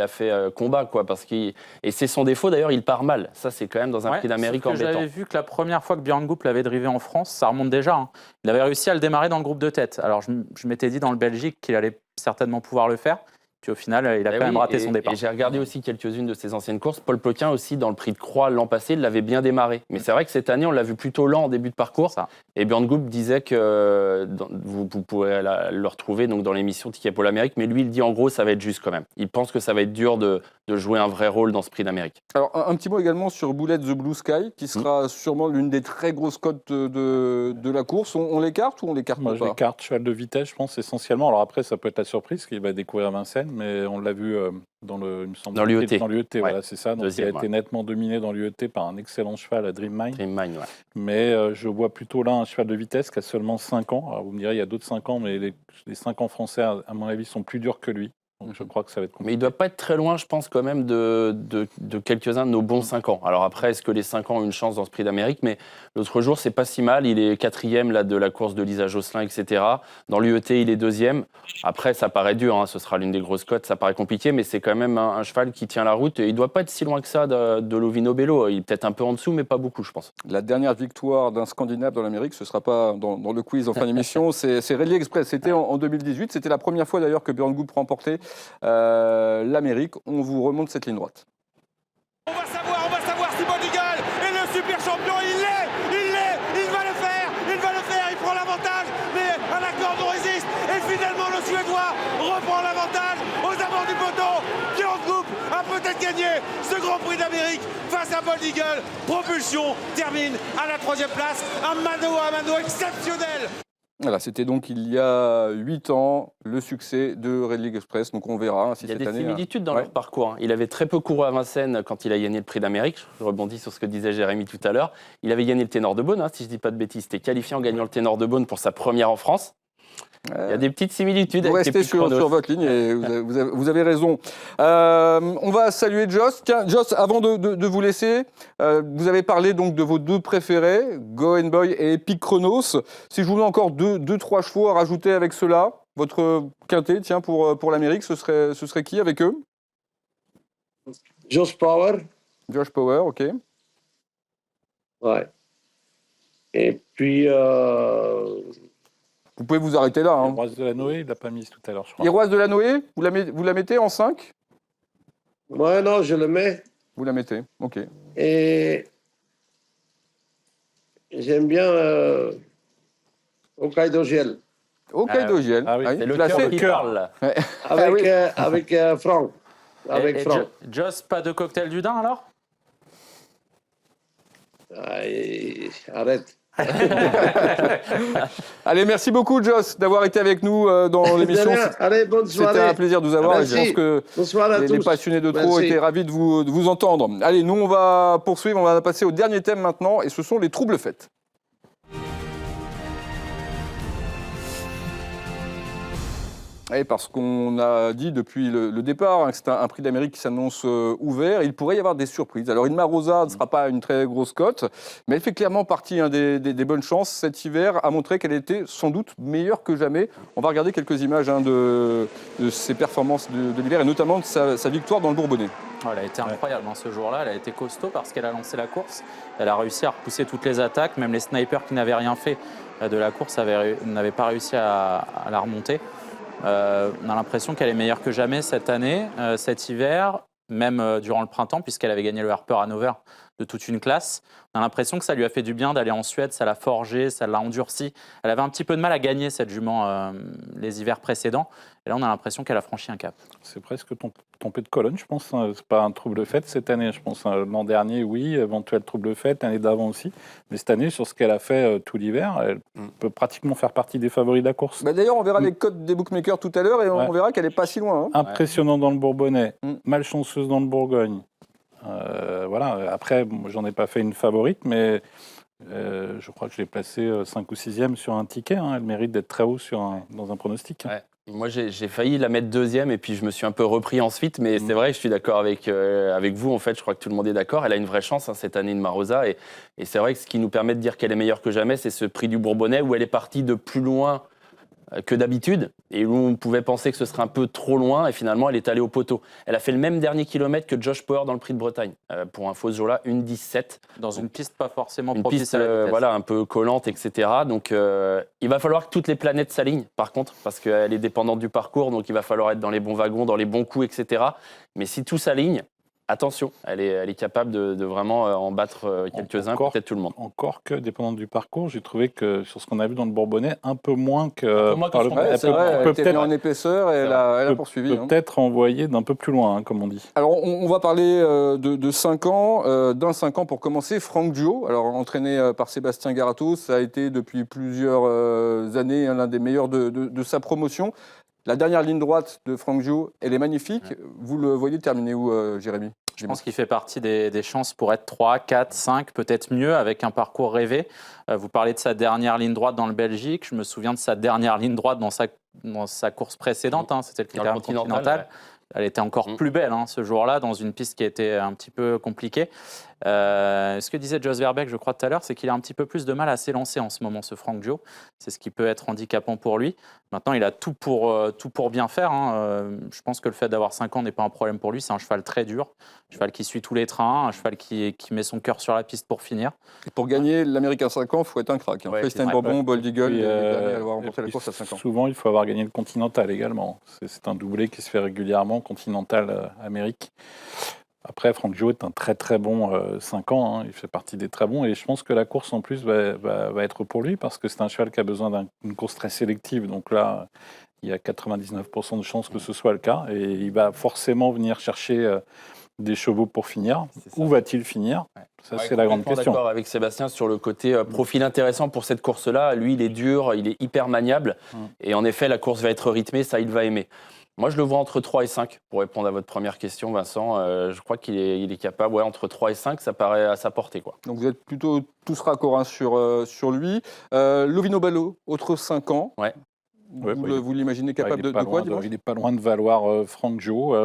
Speaker 4: fait combat quoi, parce et c'est son défaut d'ailleurs, il part mal. Ça, c'est quand même dans un prix d'Amérique embêtant.
Speaker 5: J'avais vu que la première fois que Björn Goop l'avait drivé en France, ça remonte déjà. Il avait réussi à le démarrer dans le groupe de tête. Alors je m'étais dit dans le Belgique qu'il allait certainement pouvoir le faire. Puis au final, il a quand même raté son départ.
Speaker 4: Et j'ai regardé aussi quelques-unes de ses anciennes courses. Paul Poquin aussi, dans le prix de Croix l'an passé, il l'avait bien démarré. Mais c'est vrai que cette année, on l'a vu plutôt lent en début de parcours. Et Björn Goop disait que vous pourrez le retrouver donc, dans l'émission Ticket pour l'Amérique. Mais lui, il dit en gros, ça va être juste quand même. Il pense que ça va être dur de jouer un vrai rôle dans ce prix d'Amérique.
Speaker 2: Alors, un petit mot également sur Bullet the Blue Sky, qui sera sûrement l'une des très grosses cotes de la course. On l'écarte ou on l'écarte pas?
Speaker 3: Moi, je l'écarte, cheval de vitesse, je pense, essentiellement. Alors après, ça peut être la surprise qu'il va découvrir Vincennes, mais on l'a vu dans il me semble,
Speaker 4: dans l'UET.
Speaker 3: Dans l'UET, voilà, c'est ça. Donc, il a été nettement dominé dans l'UET par un excellent cheval à Dream Mine. Mais je vois plutôt là un cheval de vitesse qui a seulement 5 ans. Alors vous me direz, il y a d'autres 5 ans, mais les 5 ans français, à mon avis, sont plus durs que lui. Donc je crois que ça va être compliqué.
Speaker 4: Mais il ne doit pas être très loin, je pense, quand même, de quelques-uns de nos bons 5 ans. Alors après, est-ce que les 5 ans ont une chance dans ce prix d'Amérique? Mais l'autre jour, c'est pas si mal. Il est 4e là, de la course de Lisa Josselin, etc. Dans l'UET, il est 2e. Après, ça paraît dur. Ce sera l'une des grosses cotes. Ça paraît compliqué, mais c'est quand même un cheval qui tient la route. Et il ne doit pas être si loin que ça de Lovino Bello. Il est peut-être un peu en dessous, mais pas beaucoup, je pense.
Speaker 2: La dernière victoire d'un Scandinave dans l'Amérique, ce ne sera pas dans le quiz en fin d'émission. C'est Rally Express. C'était en 2018. C'était la première fois d'ailleurs que Björn Goop remportait l'Amérique. On vous remonte cette ligne droite.
Speaker 8: On va savoir si Bold Eagle est le super champion. Il va le faire, il prend l'avantage, mais un accord nous résiste. Et finalement, le Suédois reprend l'avantage aux abords du poteau. Björn Goop a peut-être gagné ce Grand Prix d'Amérique face à Bold Eagle. Propulsion termine à la 3e place. Un mano à mano exceptionnel.
Speaker 2: Voilà, c'était donc il y a 8 ans le succès de Red League Express. Donc on verra si cette année.
Speaker 4: Il y a des similitudes dans leur parcours. Il avait très peu couru à Vincennes quand il a gagné le prix d'Amérique. Je rebondis sur ce que disait Jérémy tout à l'heure. Il avait gagné le ténor de Beaune, si je ne dis pas de bêtises. Il était qualifié en gagnant le ténor de Beaune pour sa première en France. Il y a des petites similitudes.
Speaker 2: Vous restez sur votre ligne et vous avez raison. On va saluer Joss. Tiens, Joss, avant de vous laisser, vous avez parlé donc de vos 2 préférés, Go and Boy et Epic Chronos. Si je vous mets encore 2-3 chevaux à rajouter avec ceux-là, votre quintet, tiens, pour l'Amérique, ce serait qui avec eux?
Speaker 7: Josh Power.
Speaker 2: Josh Power, ok.
Speaker 7: Ouais. Et puis...
Speaker 2: Vous pouvez vous arrêter là.
Speaker 3: Iroise de la Noé, il ne l'a pas mise tout à l'heure, je crois.
Speaker 2: Iroise de la Noé, vous la mettez en 5?
Speaker 7: Ouais, non, je le mets.
Speaker 2: Vous la mettez, ok.
Speaker 7: Et j'aime bien Hokkaido Giel.
Speaker 2: Hokkaido Giel.
Speaker 3: Ah oui,
Speaker 4: c'est le cœur qui parle.
Speaker 7: Avec Franck. Avec Franck.
Speaker 5: Joss, pas de cocktail du Dain alors?
Speaker 7: Arrête.
Speaker 2: Allez, merci beaucoup, Joss, d'avoir été avec nous dans l'émission.
Speaker 7: Allez, bonne soirée.
Speaker 2: C'était un plaisir de vous avoir.
Speaker 7: Merci.
Speaker 2: Et je pense que
Speaker 7: bonsoir à
Speaker 2: les
Speaker 7: tous.
Speaker 2: passionnés de trop étaient ravis de vous entendre. Allez, nous, on va poursuivre. On va passer au dernier thème maintenant, et ce sont les troubles faits. Oui, parce qu'on a dit depuis le départ que c'est un prix d'Amérique qui s'annonce ouvert. Il pourrait y avoir des surprises. Alors, Inma Rosa ne sera pas une très grosse cote, mais elle fait clairement partie des bonnes chances. Cet hiver a montré qu'elle était sans doute meilleure que jamais. On va regarder quelques images de ses performances de l'hiver et notamment de sa victoire dans le Bourbonnais.
Speaker 5: Elle a été incroyable ce jour-là, elle a été costaud parce qu'elle a lancé la course. Elle a réussi à repousser toutes les attaques, même les snipers qui n'avaient rien fait de la course n'avaient pas réussi à la remonter. On a l'impression qu'elle est meilleure que jamais cette année, cet hiver, même durant le printemps, puisqu'elle avait gagné le Harper Hanover de toute une classe. On a l'impression que ça lui a fait du bien d'aller en Suède, ça l'a forgé, ça l'a endurci. Elle avait un petit peu de mal à gagner cette jument les hivers précédents. Et là, on a l'impression qu'elle a franchi un cap.
Speaker 3: C'est presque tombé de colonne, je pense. C'est pas un trouble fait cette année, je pense. L'an dernier, oui, éventuel trouble fait, l'année d'avant aussi. Mais cette année, sur ce qu'elle a fait tout l'hiver, elle peut pratiquement faire partie des favoris de la course.
Speaker 2: D'ailleurs, on verra les cotes des bookmakers tout à l'heure et on verra qu'elle n'est pas si loin.
Speaker 3: Impressionnant dans le Bourbonnais, malchanceuse dans le Bourgogne. Voilà. Après, j'en ai pas fait une favorite, mais je crois que je l'ai placée 5 ou 6e sur un ticket. Elle mérite d'être très haut dans un pronostic.
Speaker 4: Ouais. Moi, j'ai failli la mettre 2e et puis je me suis un peu repris ensuite. Mais c'est vrai, je suis d'accord avec vous. En fait, je crois que tout le monde est d'accord. Elle a une vraie chance cette année, Inma Rosa. Et c'est vrai que ce qui nous permet de dire qu'elle est meilleure que jamais, c'est ce prix du Bourbonnais où elle est partie de plus loin que d'habitude et où on pouvait penser que ce serait un peu trop loin et finalement elle est allée au poteau. Elle a fait le même dernier kilomètre que Josh Power dans le prix de Bretagne. Pour info, ce jour-là, 1,17.
Speaker 5: Dans une piste pas forcément
Speaker 4: une
Speaker 5: propice
Speaker 4: piste
Speaker 5: à la vitesse.
Speaker 4: voilà, un peu collante, etc. Donc il va falloir que toutes les planètes s'alignent par contre parce qu'elle est dépendante du parcours, donc il va falloir être dans les bons wagons, dans les bons coups, etc. Mais si tout s'aligne, attention, elle est capable de vraiment en battre quelques-uns, peut-être tout le monde.
Speaker 3: Encore que, dépendant du parcours, j'ai trouvé que sur ce qu'on a vu dans le Bourbonnais, un peu moins que
Speaker 4: par le
Speaker 2: Ouais, c'est vrai, elle était en épaisseur et elle a poursuivi.
Speaker 3: Peut-être envoyer d'un peu plus loin, comme on dit.
Speaker 2: Alors, on va parler de 5 ans, d'un 5 ans pour commencer, Franck Gio. Alors, entraîné par Sébastien Garato, ça a été depuis plusieurs années l'un des meilleurs de sa promotion. La dernière ligne droite de Franck Gio, elle est magnifique. Vous le voyez terminer où, Jérémy ?
Speaker 5: Je pense qu'il fait partie des chances pour être 3, 4, 5, peut-être mieux, avec un parcours rêvé. Vous parlez de sa dernière ligne droite dans le Belgique. Je me souviens de sa dernière ligne droite dans sa course précédente. C'était le Critérium Continental.
Speaker 4: Ouais.
Speaker 5: Elle était encore plus belle ce jour-là, dans une piste qui était un petit peu compliquée. Ce que disait Jos Verbeek, je crois, tout à l'heure, c'est qu'il a un petit peu plus de mal à s'élancer en ce moment, ce Franck Gio. C'est ce qui peut être handicapant pour lui. Maintenant, il a tout pour bien faire. Je pense que le fait d'avoir 5 ans n'est pas un problème pour lui. C'est un cheval très dur, un cheval qui suit tous les trains, un cheval qui met son cœur sur la piste pour finir.
Speaker 2: Et pour gagner l'Américain 5 ans, il faut être un crack.
Speaker 4: Ouais,
Speaker 2: Freestyle Bourbon, Bold Eagle,
Speaker 3: Puis,
Speaker 2: avoir remporté la course à 5 ans.
Speaker 3: Souvent, il faut avoir gagné le Continental également. C'est un doublé qui se fait régulièrement, Continental Amérique. Après, Franck Gio est un très très bon 5 ans, il fait partie des très bons et je pense que la course en plus va être pour lui parce que c'est un cheval qui a besoin d'une course très sélective. Donc là, il y a 99% de chances que ce soit le cas et il va forcément venir chercher des chevaux pour finir. Où va-t-il finir ? Ça, c'est la grande question.
Speaker 4: D'accord avec Sébastien sur le côté profil intéressant pour cette course-là. Lui, il est dur, il est hyper maniable et en effet, la course va être rythmée, ça, il va aimer. Moi, je le vois entre 3 et 5, pour répondre à votre première question, Vincent. Je crois qu'il est capable, entre 3 et 5, ça paraît à sa portée.
Speaker 2: Donc vous êtes plutôt tous raccords sur lui. Lovino Bello, autre 5 ans.
Speaker 4: Ouais.
Speaker 2: Vous l'imaginez capable de quoi dimanche ?
Speaker 3: Il n'est pas loin de valoir Franck Gio.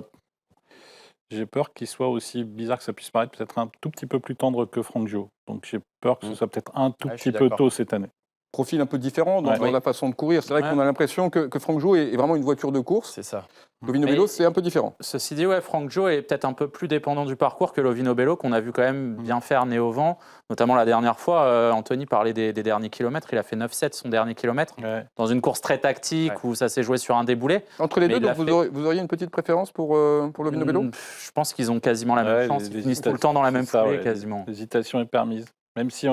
Speaker 3: J'ai peur qu'il soit aussi bizarre que ça puisse paraître, peut-être un tout petit peu plus tendre que Franck Gio. Donc j'ai peur que ce soit peut-être un tout petit peu tôt cette année.
Speaker 2: Profil un peu différent dans la façon de courir. C'est vrai qu'on a l'impression que Franck Gio est vraiment une voiture de course.
Speaker 4: C'est ça.
Speaker 2: Lovino Bello, c'est un peu différent.
Speaker 5: Ceci dit, Franck Gio est peut-être un peu plus dépendant du parcours que Lovino Bello, qu'on a vu quand même bien faire né au vent. Notamment la dernière fois, Anthony parlait des derniers kilomètres. Il a fait 9-7 son dernier kilomètre, dans une course très tactique où ça s'est joué sur un déboulé.
Speaker 2: Entre les deux, donc vous auriez une petite préférence pour Lovino Bello ?
Speaker 5: Je pense qu'ils ont quasiment la même chance. Ils finissent tout le temps dans la même foulée, quasiment.
Speaker 3: L'hésitation est permise. Même si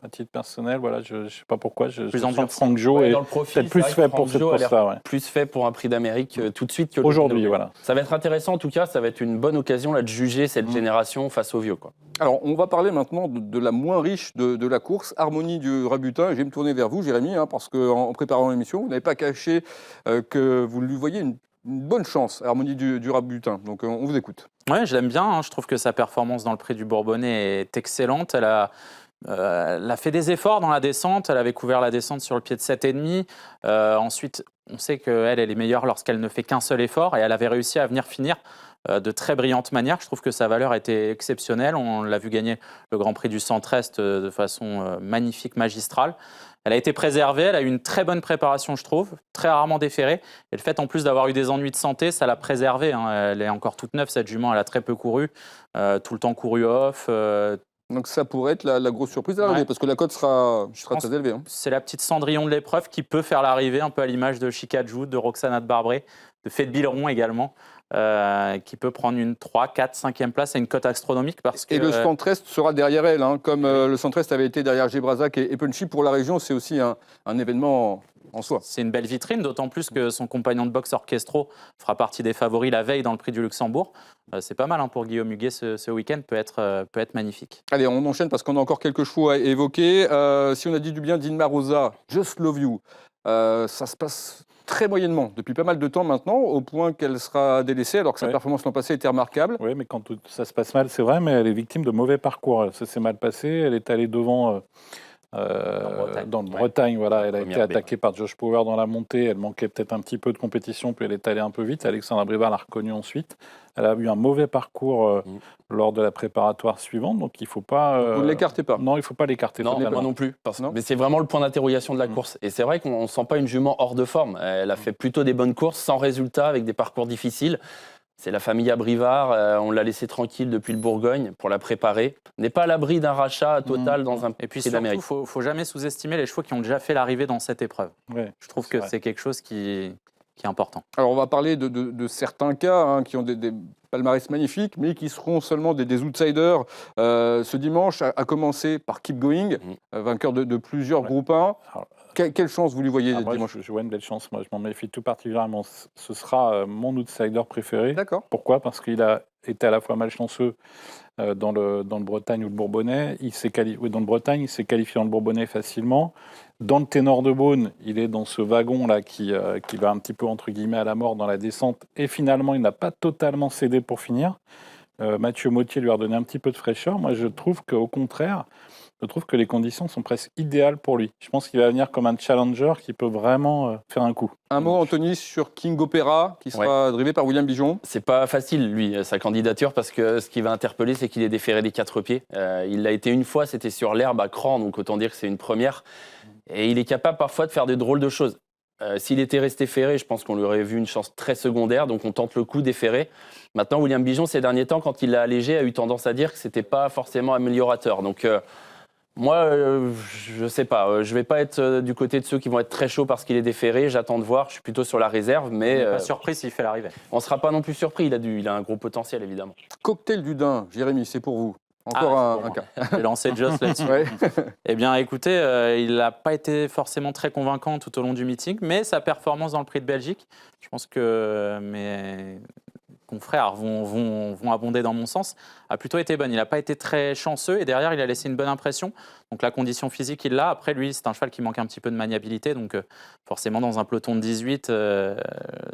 Speaker 3: à titre personnel, je ne sais pas pourquoi, je sens que
Speaker 5: endurci.
Speaker 3: Franck Gio est
Speaker 4: peut-être
Speaker 3: plus fait pour cette course-là.
Speaker 4: Plus fait pour un prix d'Amérique tout de suite que
Speaker 3: aujourd'hui. Voilà.
Speaker 4: Ça va être intéressant en tout cas, ça va être une bonne occasion de juger cette génération face aux vieux.
Speaker 2: Alors, on va parler maintenant de la moins riche de la course, Harmonie du Rabutin. Je vais me tourner vers vous, Jérémy, parce qu'en préparant l'émission, vous n'avez pas caché que vous lui voyez une bonne chance, Harmonie du Rabutin. Donc, on vous écoute.
Speaker 5: Oui, je l'aime bien. Je trouve que sa performance dans le prix du Bourbonnais est excellente. Elle a fait des efforts dans la descente. Elle avait couvert la descente sur le pied de 7,5. Ensuite, on sait qu'elle est meilleure lorsqu'elle ne fait qu'un seul effort et elle avait réussi à venir finir de très brillante manière. Je trouve que sa valeur était exceptionnelle. On l'a vu gagner le Grand Prix du Centre-Est de façon magnifique, magistrale. Elle a été préservée, elle a eu une très bonne préparation, je trouve, très rarement déférée. Et le fait, en plus d'avoir eu des ennuis de santé, ça l'a préservée. Elle est encore toute neuve, cette jument, elle a très peu couru, tout le temps couru off.
Speaker 2: Donc ça pourrait être la grosse surprise à l'arrivée,
Speaker 5: Ouais.
Speaker 2: parce que la cote sera très élevée. Hein.
Speaker 5: C'est la petite Cendrillon de l'épreuve qui peut faire l'arrivée, un peu à l'image de Chica Jude, de Roxana de Barbré, de Fête Bileron également, qui peut prendre une 3, 4, 5e place à une cote astronomique. Parce que,
Speaker 2: Et le Centre-Est sera derrière elle, hein, comme le Centre-Est avait été derrière Gebrazac et Punchy. Pour la région, c'est aussi un événement en soi.
Speaker 5: c'est une belle vitrine, d'autant plus que son compagnon de boxe Orchestro fera partie des favoris la veille dans le prix du Luxembourg. C'est pas mal pour Guillaume Huguet ce week-end, peut être magnifique.
Speaker 2: Allez, on enchaîne parce qu'on a encore quelques chevaux à évoquer. Si on a dit du bien d'Inma Rosa, Just Love You, ça se passe très moyennement depuis pas mal de temps maintenant, au point qu'elle sera délaissée alors que sa performance l'an passé était remarquable.
Speaker 3: Oui, mais quand ça se passe mal, c'est vrai, mais elle est victime de mauvais parcours. Ça s'est mal passé, elle est allée devant dans Bretagne. Voilà, elle a été attaquée par Josh Power dans la montée, elle manquait peut-être un petit peu de compétition, puis elle est allée un peu vite. Alexandra Brival l'a reconnue ensuite. Elle a eu un mauvais parcours lors de la préparatoire suivante, donc il ne faut pas...
Speaker 2: Vous ne l'écartez pas?
Speaker 3: Non, il ne faut pas l'écarter.
Speaker 4: Non, moi non plus. Mais c'est vraiment le point d'interrogation de la course. Et c'est vrai qu'on ne sent pas une jument hors de forme. Elle a fait plutôt des bonnes courses, sans résultat, avec des parcours difficiles. C'est la famille Abrivard, on l'a laissée tranquille depuis le Bourgogne pour la préparer. N'est pas à l'abri d'un rachat total dans un
Speaker 5: Et puis
Speaker 4: prix d'Amérique.
Speaker 5: surtout, il ne faut jamais sous-estimer les chevaux qui ont déjà fait l'arrivée dans cette épreuve.
Speaker 3: Ouais,
Speaker 5: Je trouve que c'est quelque chose qui est important.
Speaker 2: Alors on va parler de certains cas qui ont des palmarès magnifiques, mais qui seront seulement des outsiders. Ce dimanche, à commencer par Keep Going, vainqueur de plusieurs groupes 1.
Speaker 3: Alors,
Speaker 2: Quelle chance vous lui voyez
Speaker 3: moi,
Speaker 2: dimanche?
Speaker 3: je vois une belle chance. Moi, je m'en méfie tout particulièrement. Ce sera mon outsider préféré.
Speaker 2: D'accord.
Speaker 3: Pourquoi? Parce qu'il a été à la fois malchanceux dans le Bretagne ou le Bourbonnais. Dans le Bretagne, il s'est qualifié dans le Bourbonnais facilement. Dans le Ténor de Beaune, il est dans ce wagon-là qui va un petit peu, entre guillemets, à la mort dans la descente. Et finalement, il n'a pas totalement cédé pour finir. Mathieu Mottier lui a redonné un petit peu de fraîcheur. Moi, je trouve qu'au contraire, que les conditions sont presque idéales pour lui. Je pense qu'il va venir comme un challenger qui peut vraiment faire un coup.
Speaker 2: Un mot, Anthony, sur King Opera, qui sera drivé par William Bijon.
Speaker 4: C'est pas facile, lui, sa candidature, parce que ce qui va interpeller, c'est qu'il est déféré des 4 pieds. Il l'a été une fois, c'était sur l'herbe à Cran, donc autant dire que c'est une première. Et il est capable parfois de faire des drôles de choses. S'il était resté ferré, je pense qu'on lui aurait vu une chance très secondaire, donc on tente le coup déféré. Maintenant, William Bijon, ces derniers temps, quand il l'a allégé, a eu tendance à dire que c'était pas forcément améliorateur. Donc moi, je sais pas. Je vais pas être du côté de ceux qui vont être très chauds parce qu'il est déféré. J'attends de voir. Je suis plutôt sur la réserve, mais
Speaker 5: Pas surpris s'il fait l'arrivée.
Speaker 4: on sera pas non plus surpris. Il a un gros potentiel, évidemment.
Speaker 2: Cocktail du Dain, Jérémy, c'est pour vous. Encore un cas.
Speaker 5: J'ai lancé Just là-dessus.
Speaker 2: Ouais.
Speaker 5: Eh bien, écoutez, il n'a pas été forcément très convaincant tout au long du meeting, mais sa performance dans le Prix de Belgique, je pense que mes confrères vont abonder dans mon sens, a plutôt été bonne. Il n'a pas été très chanceux et derrière, il a laissé une bonne impression. Donc la condition physique, il l'a. Après, lui, c'est un cheval qui manque un petit peu de maniabilité, donc forcément, dans un peloton de 18,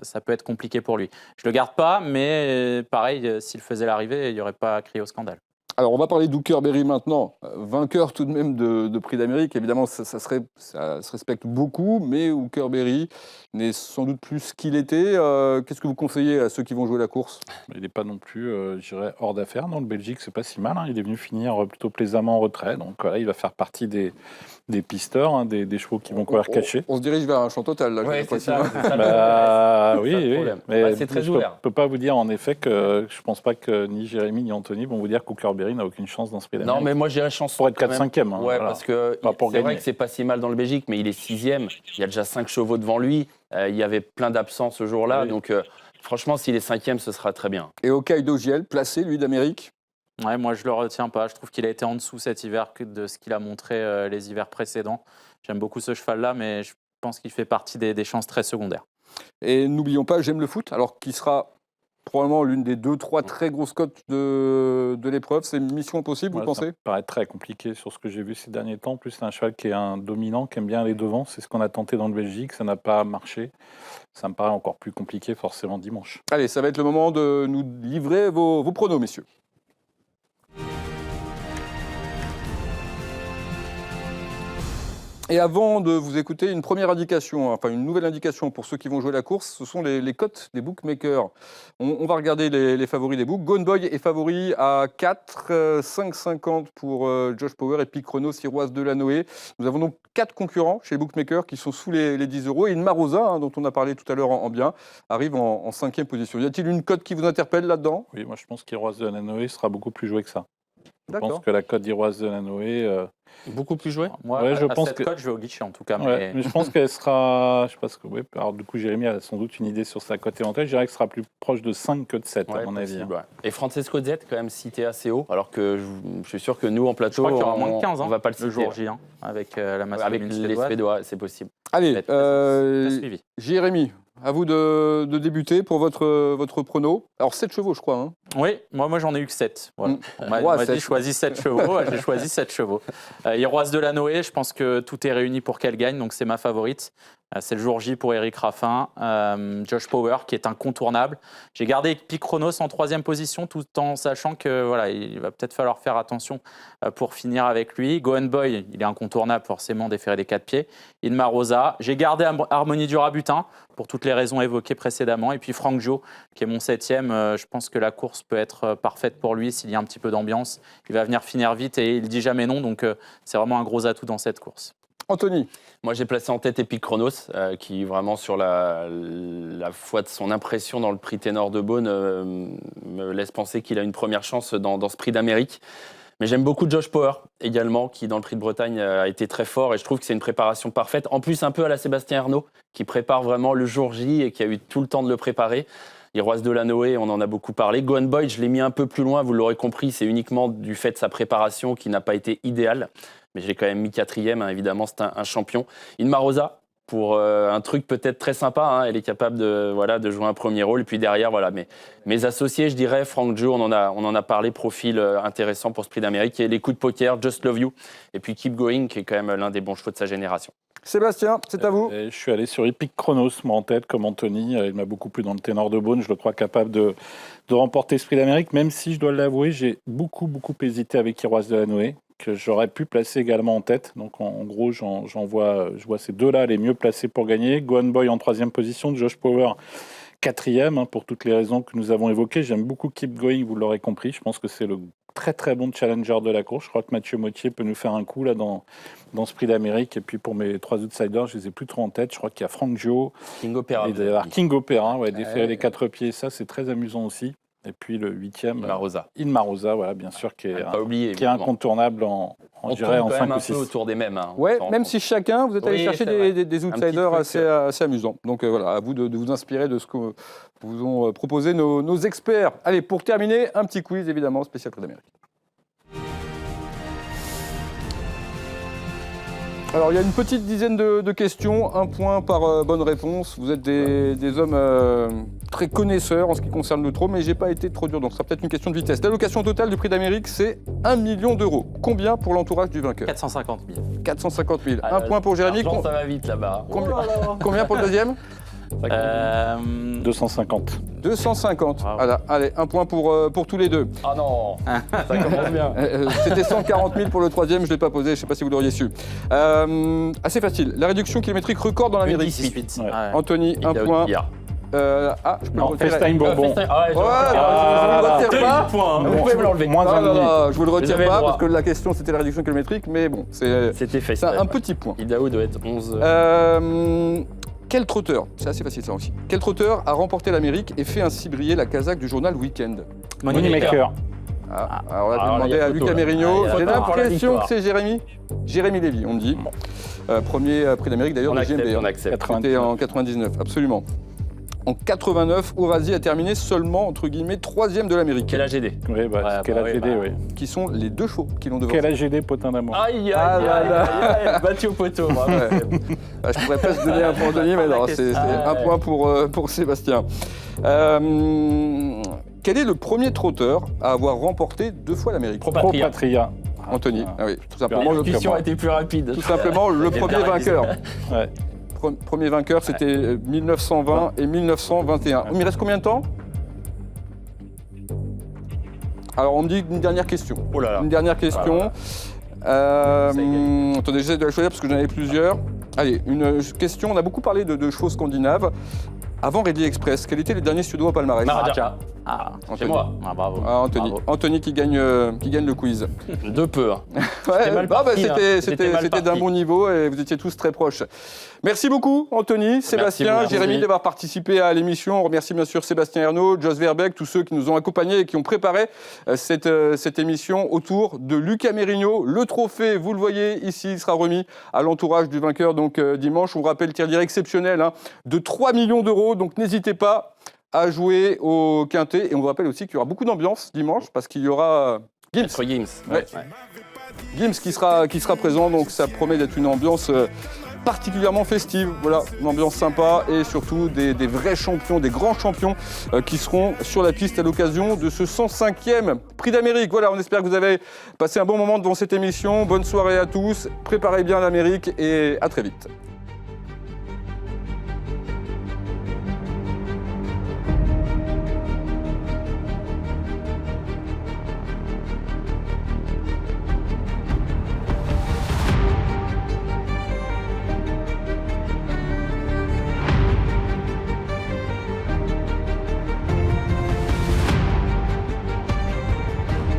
Speaker 5: ça peut être compliqué pour lui. Je ne le garde pas, mais pareil, s'il faisait l'arrivée, il n'y aurait pas crié au scandale.
Speaker 2: Alors, on va parler d'Hookerberry maintenant. Vainqueur tout de même de Prix d'Amérique. Évidemment, ça se respecte beaucoup, mais Hookerberry n'est sans doute plus ce qu'il était. Qu'est-ce que vous conseillez à ceux qui vont jouer la course?
Speaker 3: Il n'est pas non plus, je dirais, hors d'affaire. Dans le Belgique, c'est pas si mal. Il est venu finir plutôt plaisamment en retrait. Donc voilà, il va faire partie des pisteurs, des chevaux qui vont courir cachés.
Speaker 2: On se dirige vers un champ total. Là,
Speaker 4: Ouais, c'est ça.
Speaker 3: Oui.
Speaker 4: Mais c'est très
Speaker 3: je
Speaker 4: ouvert.
Speaker 3: ne peux pas vous dire en effet que je ne pense pas que ni Jérémy ni Anthony vont vous dire qu'Hookerberry n'a aucune chance dans ce Prix d'Amérique.
Speaker 4: Non, mais moi, j'irais chance.
Speaker 3: Pour être
Speaker 4: quand même.
Speaker 3: 4-5e.
Speaker 4: Ouais,
Speaker 3: voilà.
Speaker 4: parce que
Speaker 3: Pas pour
Speaker 4: c'est vrai
Speaker 3: gagner.
Speaker 4: que c'est pas si mal dans le Belgique, mais il est 6e. Il y a déjà 5 chevaux devant lui. Il y avait plein d'absents ce jour-là.
Speaker 3: Oui.
Speaker 4: Donc, franchement, s'il est 5e, ce sera très bien.
Speaker 2: Et Hokkaido Giel, placé, lui, d'Amérique.
Speaker 5: Ouais, moi, je ne le retiens pas. Je trouve qu'il a été en dessous cet hiver de ce qu'il a montré les hivers précédents. J'aime beaucoup ce cheval-là, mais je pense qu'il fait partie des chances très secondaires.
Speaker 2: Et n'oublions pas, J'aime le foot, alors qui sera probablement l'une des 2-3 très grosses cotes de l'épreuve. C'est une mission impossible, vous
Speaker 3: Ouais,
Speaker 2: pensez?
Speaker 3: ça me paraît très compliqué sur ce que j'ai vu ces derniers temps. En plus, c'est un cheval qui est un dominant, qui aime bien aller devant. C'est ce qu'on a tenté dans le Belgique, ça n'a pas marché. Ça me paraît encore plus compliqué forcément dimanche.
Speaker 2: Allez, ça va être le moment de nous livrer vos pronos, messieurs. Et avant de vous écouter, une première indication, enfin une nouvelle indication pour ceux qui vont jouer la course, ce sont les cotes des bookmakers. On va regarder les favoris des books. Gone Boy est favori à 4, 5,50 pour Josh Power et Picrono, Siroise Delanoë. Nous avons donc 4 concurrents chez les bookmakers qui sont sous les 10 euros. Et une Marosa, dont on a parlé tout à l'heure en bien, arrive en 5e position. Y a-t-il une cote qui vous interpelle là-dedans?
Speaker 3: Oui, moi je pense qu'Iroise Delanoë sera beaucoup plus joué que ça. Je pense
Speaker 2: D'accord.
Speaker 3: que la cote d'Iroise Delanoë...
Speaker 4: Beaucoup plus joué.
Speaker 5: Moi,
Speaker 3: Ouais, je
Speaker 5: à
Speaker 3: pense
Speaker 5: cette
Speaker 3: que-
Speaker 5: cote, je vais au guichet en tout cas.
Speaker 3: Ouais, mais je pense qu'elle sera... Je pense que, ouais, alors du coup, Jérémy a sans doute une idée sur sa cote éventuelle. Je dirais qu'elle sera plus proche de 5 que de 7,
Speaker 4: Ouais,
Speaker 3: à mon avis.
Speaker 4: possible, ouais. Et Francesco Z, quand même, cité assez haut, alors que je suis sûr que nous, en
Speaker 5: Je
Speaker 4: plateau,
Speaker 5: crois qu'il y aura moins de 15
Speaker 4: on va pas le
Speaker 5: le
Speaker 4: citer.
Speaker 5: jour J, avec la masse
Speaker 4: Avec
Speaker 5: féminine
Speaker 4: les
Speaker 5: suédoise.
Speaker 4: Suédois, c'est possible.
Speaker 2: Allez,
Speaker 5: Très, très suivi.
Speaker 2: Jérémy, à vous de débuter pour votre prono. Alors 7 chevaux, je crois. Hein.
Speaker 5: Oui, moi j'en ai eu que 7. Voilà.
Speaker 2: Mm.
Speaker 5: On m'a
Speaker 2: Ouais,
Speaker 5: dit
Speaker 2: sept.
Speaker 5: choisis 7 chevaux, j'ai choisi 7 chevaux. Iroise Delanoë, je pense que tout est réuni pour qu'elle gagne, donc c'est ma favorite. C'est le jour J pour Eric Raffin. Josh Power qui est incontournable. J'ai gardé Picronos en 3e position tout en sachant que voilà, il va peut-être falloir faire attention pour finir avec lui. Gone Boy, il est incontournable forcément, déféré des 4 pieds. Inma Rosa. J'ai gardé Harmonie du Rabutin pour toutes les raisons évoquées précédemment. Et puis Frank Joe qui est mon 7e. Je pense que la course peut être parfaite pour lui s'il y a un petit peu d'ambiance. Il va venir finir vite et il dit jamais non. Donc c'est vraiment un gros atout dans cette course.
Speaker 2: Anthony,
Speaker 4: Moi, j'ai placé en tête Epic Chronos, qui vraiment sur la foi de son impression dans le prix Ténor de Beaune me laisse penser qu'il a une première chance dans ce prix d'Amérique. Mais j'aime beaucoup Josh Power également, qui dans le prix de Bretagne a été très fort et je trouve que c'est une préparation parfaite. En plus, un peu à la Sébastien Arnaud, qui prépare vraiment le jour J et qui a eu tout le temps de le préparer. Iroise Delanoë, on en a beaucoup parlé. Gone Boy, je l'ai mis un peu plus loin, vous l'aurez compris, c'est uniquement du fait de sa préparation qui n'a pas été idéale. Mais je l'ai quand même mis 4e, hein, évidemment, c'est un champion. Inma Rosa, pour un truc peut-être très sympa, hein, elle est capable de jouer un premier rôle. Et puis derrière, voilà, mes associés, je dirais, Frank Joe, on en a parlé, profil intéressant pour ce prix d'Amérique. Et les coups de poker, Just Love You, et puis Keep Going, qui est quand même l'un des bons chevaux de sa génération.
Speaker 2: Sébastien, c'est à vous.
Speaker 3: Je suis allé sur Epic Chronos, moi en tête, comme Anthony. Il m'a beaucoup plu dans le Ténor de Beaune. Je le crois capable de remporter ce prix d'Amérique, même si, je dois l'avouer, j'ai beaucoup hésité avec Iroise Delanoë, que j'aurais pu placer également en tête. Donc en gros, je vois ces deux-là les mieux placés pour gagner. Gone Boy en 3e position, Josh Power 4e, hein, pour toutes les raisons que nous avons évoquées. J'aime beaucoup Keep Going, vous l'aurez compris. Je pense que c'est le très bon challenger de la course. Je crois que Mathieu Mottier peut nous faire un coup là dans ce prix d'Amérique. Et puis pour mes 3 outsiders, je les ai plus trop en tête. Je crois qu'il y a Frank Joe,
Speaker 4: King Opera.
Speaker 3: et il doit y avoir King Opera, déférer les 4 pieds, ça c'est très amusant aussi. Et puis le 8e,
Speaker 4: Inma Rosa.
Speaker 3: Inma Rosa, voilà, bien sûr, qui est
Speaker 4: Pas oublié,
Speaker 3: qui est
Speaker 4: évidemment.
Speaker 3: incontournable
Speaker 4: On
Speaker 3: je dirais en
Speaker 4: tourne quand
Speaker 3: 5
Speaker 4: même
Speaker 3: ou
Speaker 4: un
Speaker 3: 6.
Speaker 4: peu autour des mêmes. Hein.
Speaker 2: Ouais,
Speaker 4: On
Speaker 2: même
Speaker 4: s'en-
Speaker 2: si chacun, vous êtes allé
Speaker 4: Oui,
Speaker 2: chercher
Speaker 4: c'est vrai.
Speaker 2: des
Speaker 4: Un petit
Speaker 2: outsiders
Speaker 4: truc,
Speaker 2: assez amusants. Donc voilà, à vous de vous inspirer de ce que vous ont proposé nos experts. Allez, pour terminer, un petit quiz évidemment spécial Prix d'Amérique. Alors, il y a une petite dizaine de questions, 1 point par bonne réponse. Vous êtes des hommes très connaisseurs en ce qui concerne le trot, mais j'ai pas été trop dur, donc ce sera peut-être une question de vitesse. L'allocation totale du Prix d'Amérique, c'est 1 million d'euros. Combien pour l'entourage du vainqueur?
Speaker 5: 450 000.
Speaker 2: 450 000.
Speaker 4: Ah,
Speaker 2: 1 point pour Jérémy.
Speaker 4: l'argent, ça va vite là-bas.
Speaker 2: Combien pour le deuxième?
Speaker 3: 250.
Speaker 2: 250.
Speaker 5: Bravo.
Speaker 2: Voilà. Allez, 1 point pour tous les deux.
Speaker 4: Ah non, ça commence bien.
Speaker 2: C'était 140 000 pour le troisième, je ne l'ai pas posé, je ne sais pas si vous l'auriez su. Assez facile. La réduction kilométrique record dans l'Amérique.
Speaker 5: 18.
Speaker 3: Ouais.
Speaker 5: Ouais.
Speaker 2: Anthony, 1 point. Je peux
Speaker 3: Non,
Speaker 2: le retirer.
Speaker 3: FaceTime Bourbon.
Speaker 2: Ouais, je vous le retire pas.
Speaker 4: Vous pouvez me l'enlever.
Speaker 3: Moins
Speaker 2: Non,
Speaker 3: un
Speaker 2: non,
Speaker 3: demi.
Speaker 2: non, je vous le retire
Speaker 4: J'avais le
Speaker 2: pas
Speaker 4: droit.
Speaker 2: parce que la question c'était la réduction kilométrique, mais bon, c'est
Speaker 4: C'était fait.
Speaker 2: un petit point.
Speaker 4: Idaho doit être 11.
Speaker 2: Quel trotteur, c'est assez facile ça aussi, quel trotteur a remporté l'Amérique et fait ainsi briller la casaque du journal Weekend?
Speaker 3: Moneymaker.
Speaker 2: Alors là, je vais
Speaker 4: Alors là,
Speaker 2: demander
Speaker 4: il y a
Speaker 2: à
Speaker 4: photo,
Speaker 2: Lucas
Speaker 4: là.
Speaker 2: Mérigno.
Speaker 4: Ah, il y a
Speaker 2: J'ai
Speaker 4: photo pour la
Speaker 2: l'impression que
Speaker 4: victoire.
Speaker 2: c'est Jérémy Lévy, on me dit. Premier prix d'Amérique d'ailleurs
Speaker 4: On
Speaker 2: de
Speaker 4: accepte,
Speaker 2: GMB.
Speaker 4: on accepte.
Speaker 2: C'était en 99, absolument. En 89, Ourasi a terminé seulement, entre guillemets, 3e de l'Amérique.
Speaker 4: Quel AGD?
Speaker 3: Oui,
Speaker 5: Ouais,
Speaker 3: quel
Speaker 5: bah oui,
Speaker 3: AGD,
Speaker 5: bah.
Speaker 3: oui.
Speaker 2: Qui sont les 2 chevaux qui l'ont devancé.
Speaker 3: Quel AGD, potin d'amour.
Speaker 4: Aïe,
Speaker 2: Ah là là.
Speaker 4: aïe, battu au poteau. bravo.
Speaker 2: Ouais. Ah, je pourrais pas se donner un point Anthony, mais non, c'est
Speaker 4: Ah,
Speaker 2: un
Speaker 4: ouais.
Speaker 2: point pour Sébastien. Quel est le premier trotteur à avoir remporté 2 fois l'Amérique?
Speaker 3: Pro
Speaker 4: Patria.
Speaker 3: Patria.
Speaker 2: Anthony,
Speaker 3: Ah.
Speaker 2: ah oui, tout simplement,
Speaker 4: La
Speaker 2: le,
Speaker 4: discussion a été plus rapide.
Speaker 2: tout simplement le
Speaker 4: J'ai
Speaker 2: premier
Speaker 4: bien révisé.
Speaker 2: vainqueur.
Speaker 3: Ouais.
Speaker 2: Premier vainqueur, c'était 1920 et 1921. Il me reste combien de temps? Alors, on me dit une dernière question.
Speaker 4: Oh là là.
Speaker 2: Une dernière question. Attendez, j'essaie de la choisir parce que j'en avais plusieurs. Allez, une question. On a beaucoup parlé de chevaux scandinaves. Avant Ready Express, quels étaient les derniers Suédois au palmarès?
Speaker 5: Maharaja.
Speaker 4: C'est moi.
Speaker 5: Bravo.
Speaker 2: Anthony.
Speaker 5: Bravo.
Speaker 2: Anthony qui gagne le quiz.
Speaker 4: De peu. Hein.
Speaker 2: Ouais,
Speaker 5: mal parti,
Speaker 2: c'était
Speaker 5: mal
Speaker 2: d'un
Speaker 5: parti.
Speaker 2: bon niveau et vous étiez tous très proches. Merci beaucoup Anthony, Sébastien,
Speaker 4: merci.
Speaker 2: Jérémy d'avoir participé à l'émission. On remercie bien sûr Sébastien Ernaud, Jos Verbeek, tous ceux qui nous ont accompagnés et qui ont préparé cette émission autour de Luca Merino. Le trophée, vous le voyez ici, il sera remis à l'entourage du vainqueur donc dimanche. On vous rappelle tir exceptionnel de 3 millions d'euros, donc n'hésitez pas à jouer au Quintet. Et on vous rappelle aussi qu'il y aura beaucoup d'ambiance dimanche parce qu'il y aura Gims.
Speaker 4: Entre Gims.
Speaker 2: Ouais. Gims qui sera présent, donc ça promet d'être une ambiance particulièrement festive. Voilà, une ambiance sympa et surtout des vrais champions, des grands champions qui seront sur la piste à l'occasion de ce 105e Prix d'Amérique. Voilà, on espère que vous avez passé un bon moment devant cette émission. Bonne soirée à tous, préparez bien l'Amérique et à très vite.